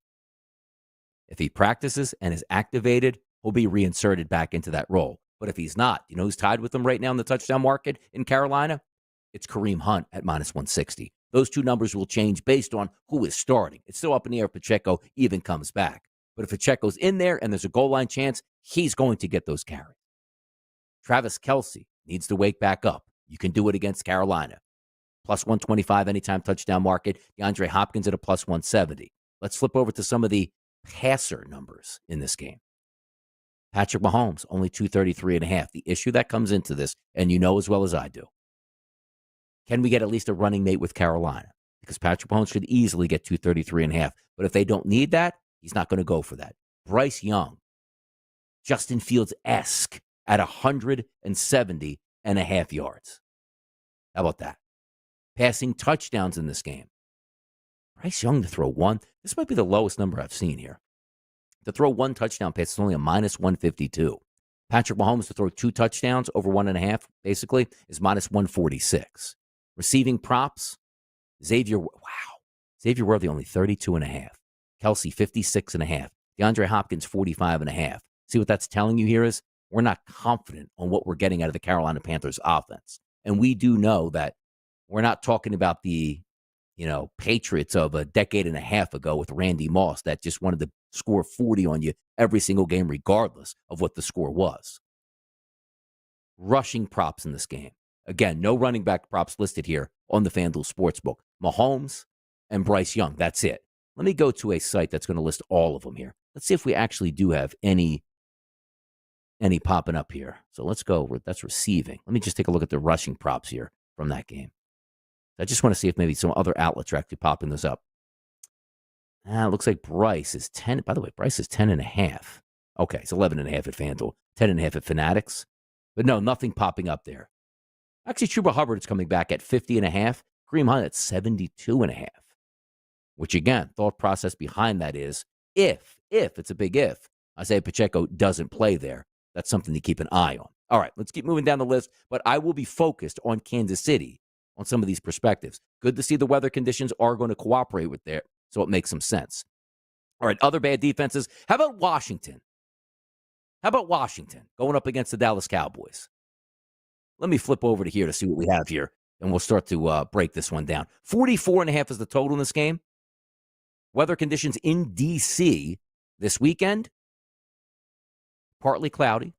If he practices and is activated, he'll be reinserted back into that role. But if he's not, you know who's tied with him right now in the touchdown market in Carolina? It's Kareem Hunt at minus 160. Those two numbers will change based on who is starting. It's still up in the air if Pacheco even comes back. But if Pacheco's in there and there's a goal line chance, he's going to get those carries. Travis Kelce needs to wake back up. You can do it against Carolina. Plus 125 anytime touchdown market. DeAndre Hopkins at a plus 170. Let's flip over to some of the passer numbers in this game. Patrick Mahomes, only 233.5. The issue that comes into this, and you know as well as I do, can we get at least a running mate with Carolina? Because Patrick Mahomes should easily get 233.5. But if they don't need that, he's not going to go for that. Bryce Young, Justin Fields-esque at 170.5 yards. How about that? Passing touchdowns in this game. Bryce Young to throw one. This might be the lowest number I've seen here. To throw one touchdown pass is only a minus 152. Patrick Mahomes to throw 2 touchdowns over 1.5, basically, is minus 146. Receiving props, Xavier Worthy only 32.5. Kelce 56.5. DeAndre Hopkins 45.5. See what that's telling you here is we're not confident on what we're getting out of the Carolina Panthers offense. And we do know that we're not talking about the, Patriots of a decade and a half ago with Randy Moss that just wanted to score 40 on you every single game regardless of what the score was. Rushing props in this game. Again, no running back props listed here on the FanDuel Sportsbook. Mahomes and Bryce Young, that's it. Let me go to a site that's going to list all of them here. Let's see if we actually do have any popping up here. So let's go. That's receiving. Let me just take a look at the rushing props here from that game. I just want to see if maybe some other outlets are actually popping this up. It looks like Bryce is 10. By the way, Bryce is 10.5. Okay, it's 11.5 at FanDuel, 10.5 at Fanatics. But no, nothing popping up there. Actually, Chuba Hubbard is coming back at 50.5. Kareem Hunt at 72.5. Which, again, thought process behind that is if, it's a big if, Isaiah Pacheco doesn't play there, that's something to keep an eye on. All right, let's keep moving down the list, but I will be focused on Kansas City on some of these perspectives. Good to see the weather conditions are going to cooperate with there, so it makes some sense. All right, other bad defenses. How about Washington? Going up against the Dallas Cowboys? Let me flip over to here to see what we have here, and we'll start to break this one down. 44.5 is the total in this game. Weather conditions in D.C. this weekend, partly cloudy,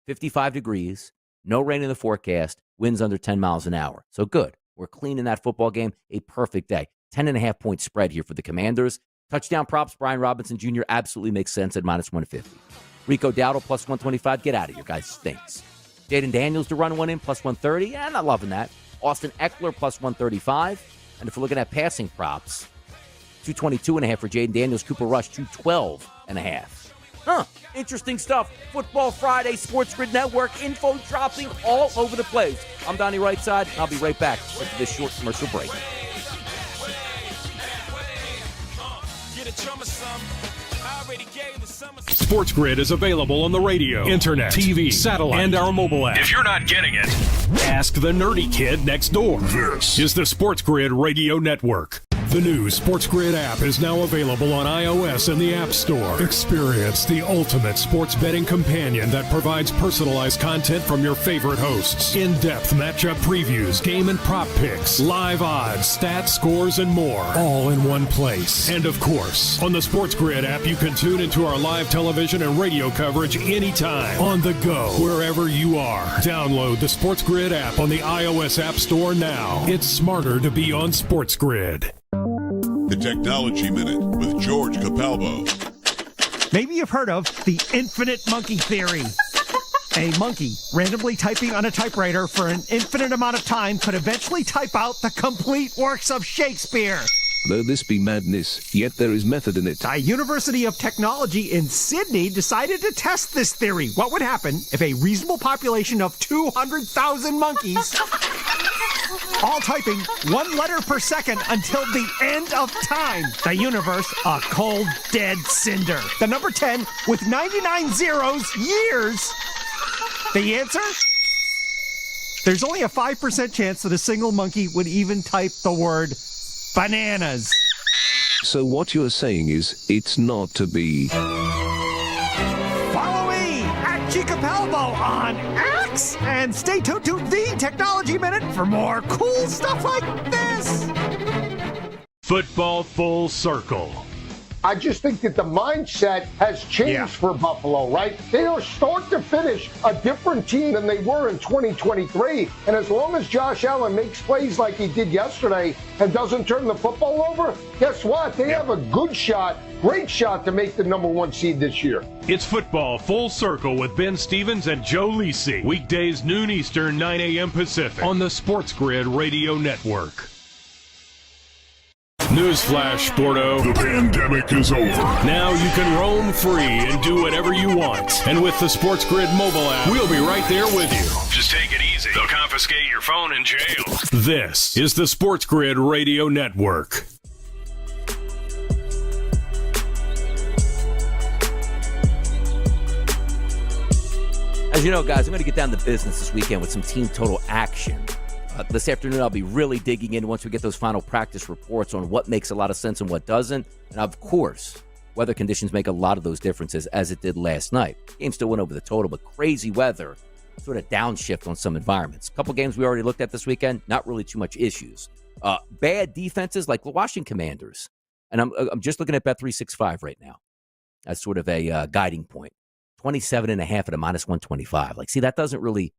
55 degrees, no rain in the forecast, winds under 10 miles an hour. So good. We're clean in that football game. A perfect day. 10.5 point spread here for the Commanders. Touchdown props, Brian Robinson Jr. absolutely makes sense at minus 150. Rico Dowdle plus 125. Get out of here, guys. Stinks. Jaden Daniels to run one in plus 130. I'm not loving that. Austin Eckler plus 135. And if we're looking at passing props, 222.5 for Jaden Daniels. Cooper Rush, 212.5. Interesting stuff. Football Friday, SportsGrid Network, info dropping all over the place. I'm Donnie Rightside. I'll be right back after this short commercial break. SportsGrid is available on the radio, internet, TV, satellite, and our mobile app. If you're not getting it, ask the nerdy kid next door. This is the SportsGrid Radio Network. The new SportsGrid app is now available on iOS and the App Store. Experience the ultimate sports betting companion that provides personalized content from your favorite hosts. In-depth matchup previews, game and prop picks, live odds, stats, scores, and more. All in one place. And of course, on the SportsGrid app, you can tune into our live television and radio coverage anytime. On the go, wherever you are. Download the SportsGrid app on the iOS App Store now. It's smarter to be on SportsGrid. The Technology Minute with George Capalbo. Maybe you've heard of the infinite monkey theory. A monkey randomly typing on a typewriter for an infinite amount of time could eventually type out the complete works of Shakespeare. Though this be madness, yet there is method in it. The University of Technology in Sydney decided to test this theory. What would happen if a reasonable population of 200,000 monkeys all typing one letter per second until the end of time? The universe, a cold, dead cinder. The number 10 with 99 zeros, years. The answer? There's only a 5% chance that a single monkey would even type the word bananas. So what you're saying is, it's not to be. Follow me at Capalbo on X, and stay tuned to the Technology Minute for more cool stuff like this. Football Full Circle. I just think that the mindset has changed for Buffalo, right? They are start to finish a different team than they were in 2023. And as long as Josh Allen makes plays like he did yesterday and doesn't turn the football over, guess what? They have a good shot, great shot to make the number 1 seed this year. It's Football Full Circle with Ben Stevens and Joe Lisi. Weekdays noon Eastern, 9 a.m. Pacific on the SportsGrid Radio Network. Newsflash, Sporto. The pandemic is over. Now you can roam free and do whatever you want. And with the SportsGrid mobile app, we'll be right there with you. just take it easy. They'll confiscate your phone in jail. This is the SportsGrid Radio Network. As you know, guys, I'm going to get down to business this weekend with some team total action. This afternoon, I'll be really digging in once we get those final practice reports on what makes a lot of sense and what doesn't. And of course, weather conditions make a lot of those differences, as it did last night. Game still went over the total, but crazy weather sort of downshift on some environments. A couple games we already looked at this weekend, not really too much issues. Bad defenses like the Washington Commanders. And I'm just looking at Bet365 right now. That's sort of a guiding point. 27.5 at a minus 125. Like, see, that doesn't really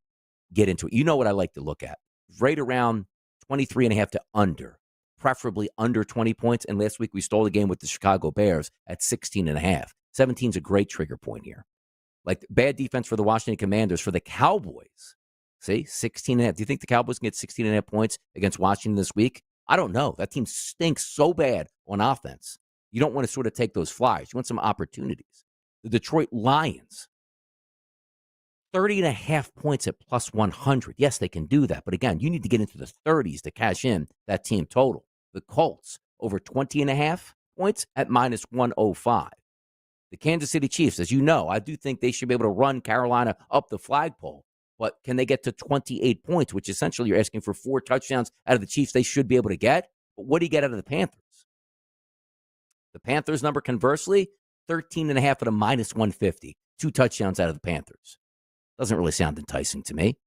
get into it. You know what I like to look at? Right around 23.5 to under, preferably under 20 points. And last week we stole the game with the Chicago Bears at 16.5. 17 is a great trigger point here. Like, bad defense for the Washington Commanders. For the Cowboys, See, 16.5. Do you think the Cowboys can get 16.5 points against Washington this week? I don't know. That team stinks so bad on offense. You don't want to sort of take those flyers. You want some opportunities. The Detroit Lions, 30.5 points at plus 100. Yes, they can do that. But again, you need to get into the 30s to cash in that team total. The Colts, over 20.5 points at minus 105. The Kansas City Chiefs, as you know, I do think they should be able to run Carolina up the flagpole. But can they get to 28 points, which essentially you're asking for 4 touchdowns out of the Chiefs they should be able to get? But what do you get out of the Panthers? The Panthers number, conversely, 13.5 at a minus 150. 2 touchdowns out of the Panthers. Doesn't really sound enticing to me.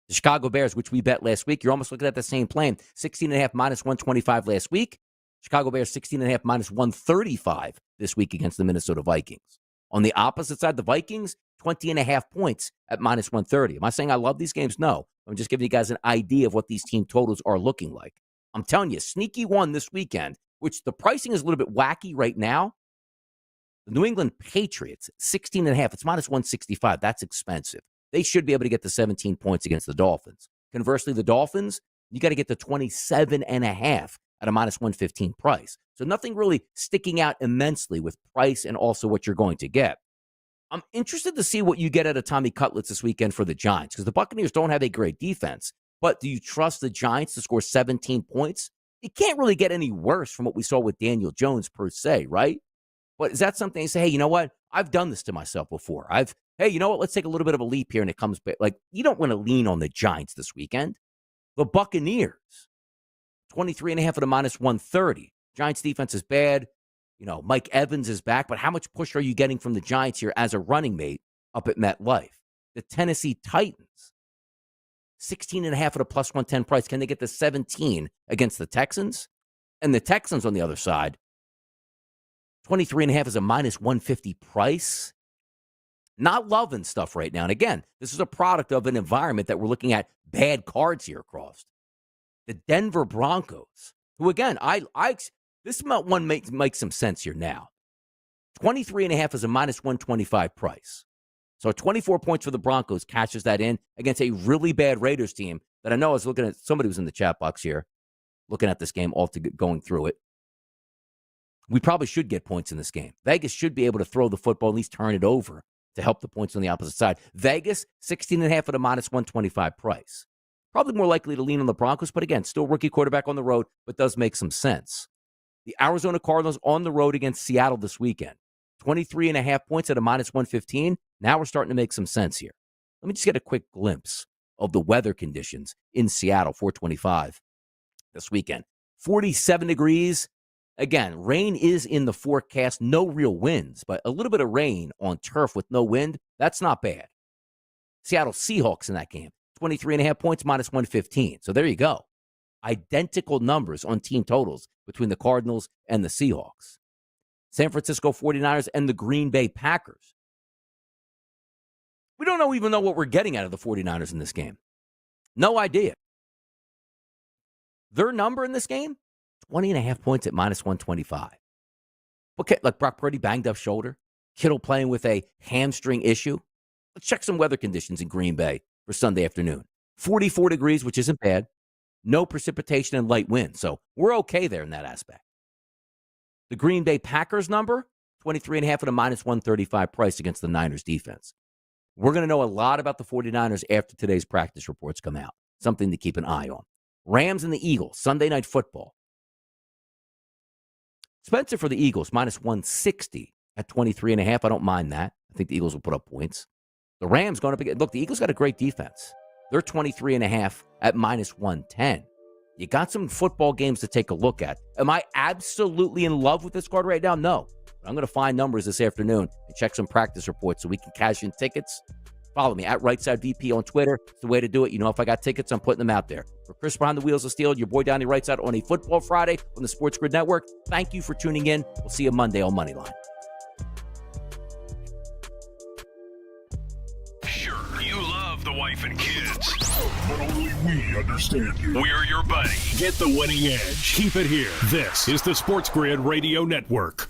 The Chicago Bears, which we bet last week, you're almost looking at the same plane. 16.5 minus 125 last week. Chicago Bears 16.5 minus 135 this week against the Minnesota Vikings. On the opposite side, the Vikings, 20.5 points at minus 130. Am I saying I love these games? No. I'm just giving you guys an idea of what these team totals are looking like. I'm telling you, sneaky one this weekend, which the pricing is a little bit wacky right now. The New England Patriots, 16.5. It's minus 165. That's expensive. They should be able to get to 17 points against the Dolphins. Conversely, the Dolphins, you got to get to 27.5 at a minus 115 price. So nothing really sticking out immensely with price and also what you're going to get. I'm interested to see what you get out of Tommy Cutlets this weekend for the Giants, because the Buccaneers don't have a great defense. But do you trust the Giants to score 17 points? It can't really get any worse from what we saw with Daniel Jones per se, right? But is that something you say, hey, you know what? I've done this to myself before. Hey, you know what? Let's take a little bit of a leap here and it comes back. Like, you don't want to lean on the Giants this weekend. The Buccaneers, 23.5 at a minus 130. Giants defense is bad. You know, Mike Evans is back, but how much push are you getting from the Giants here as a running mate up at MetLife? The Tennessee Titans, 16.5 at a plus 110 price. Can they get to 17 against the Texans? And the Texans on the other side, 23.5 is a minus 150 price. Not loving stuff right now. And again, this is a product of an environment that we're looking at bad cards here across. The Denver Broncos, who again, this one makes some sense here now. 23.5 is a minus 125 price. So 24 points for the Broncos cashes that in against a really bad Raiders team that I know I was looking at. Somebody was in the chat box here looking at this game, going through it. We probably should get points in this game. Vegas should be able to throw the football, at least turn it over to help the points on the opposite side. Vegas, 16.5 at a minus 125 price. Probably more likely to lean on the Broncos, but again, still rookie quarterback on the road, but does make some sense. The Arizona Cardinals on the road against Seattle this weekend. 23.5 points at a minus 115. Now we're starting to make some sense here. Let me just get a quick glimpse of the weather conditions in Seattle, 425 this weekend. 47 degrees. Again, rain is in the forecast. No real winds, but a little bit of rain on turf with no wind. That's not bad. Seattle Seahawks in that game. 23.5 points, minus 115. So there you go. Identical numbers on team totals between the Cardinals and the Seahawks. San Francisco 49ers and the Green Bay Packers. We don't even know what we're getting out of the 49ers in this game. No idea. Their number in this game, 20.5 points at minus 125. Okay, like Brock Purdy, banged up shoulder. Kittle playing with a hamstring issue. Let's check some weather conditions in Green Bay for Sunday afternoon. 44 degrees, which isn't bad. No precipitation and light wind. So we're okay there in that aspect. The Green Bay Packers number, 23.5 at a minus 135 price against the Niners defense. We're going to know a lot about the 49ers after today's practice reports come out. Something to keep an eye on. Rams and the Eagles, Sunday Night Football. Spencer for the Eagles, minus 160 at 23.5. I don't mind that. I think the Eagles will put up points. The Rams going up again. Look, the Eagles got a great defense. They're 23.5 at minus 110. You got some football games to take a look at. Am I absolutely in love with this card right now? No. But I'm going to find numbers this afternoon and check some practice reports so we can cash in tickets. Follow me at RightSideVP on Twitter. It's the way to do it. You know, if I got tickets, I'm putting them out there. For Chris behind the wheels of steel, your boy Donnie Rightside on a Football Friday on the SportsGrid Network. Thank you for tuning in. We'll see you Monday on Moneyline. Sure, you love the wife and kids. But only we understand you. We're your buddy. Get the winning edge. Keep it here. This is the SportsGrid Radio Network.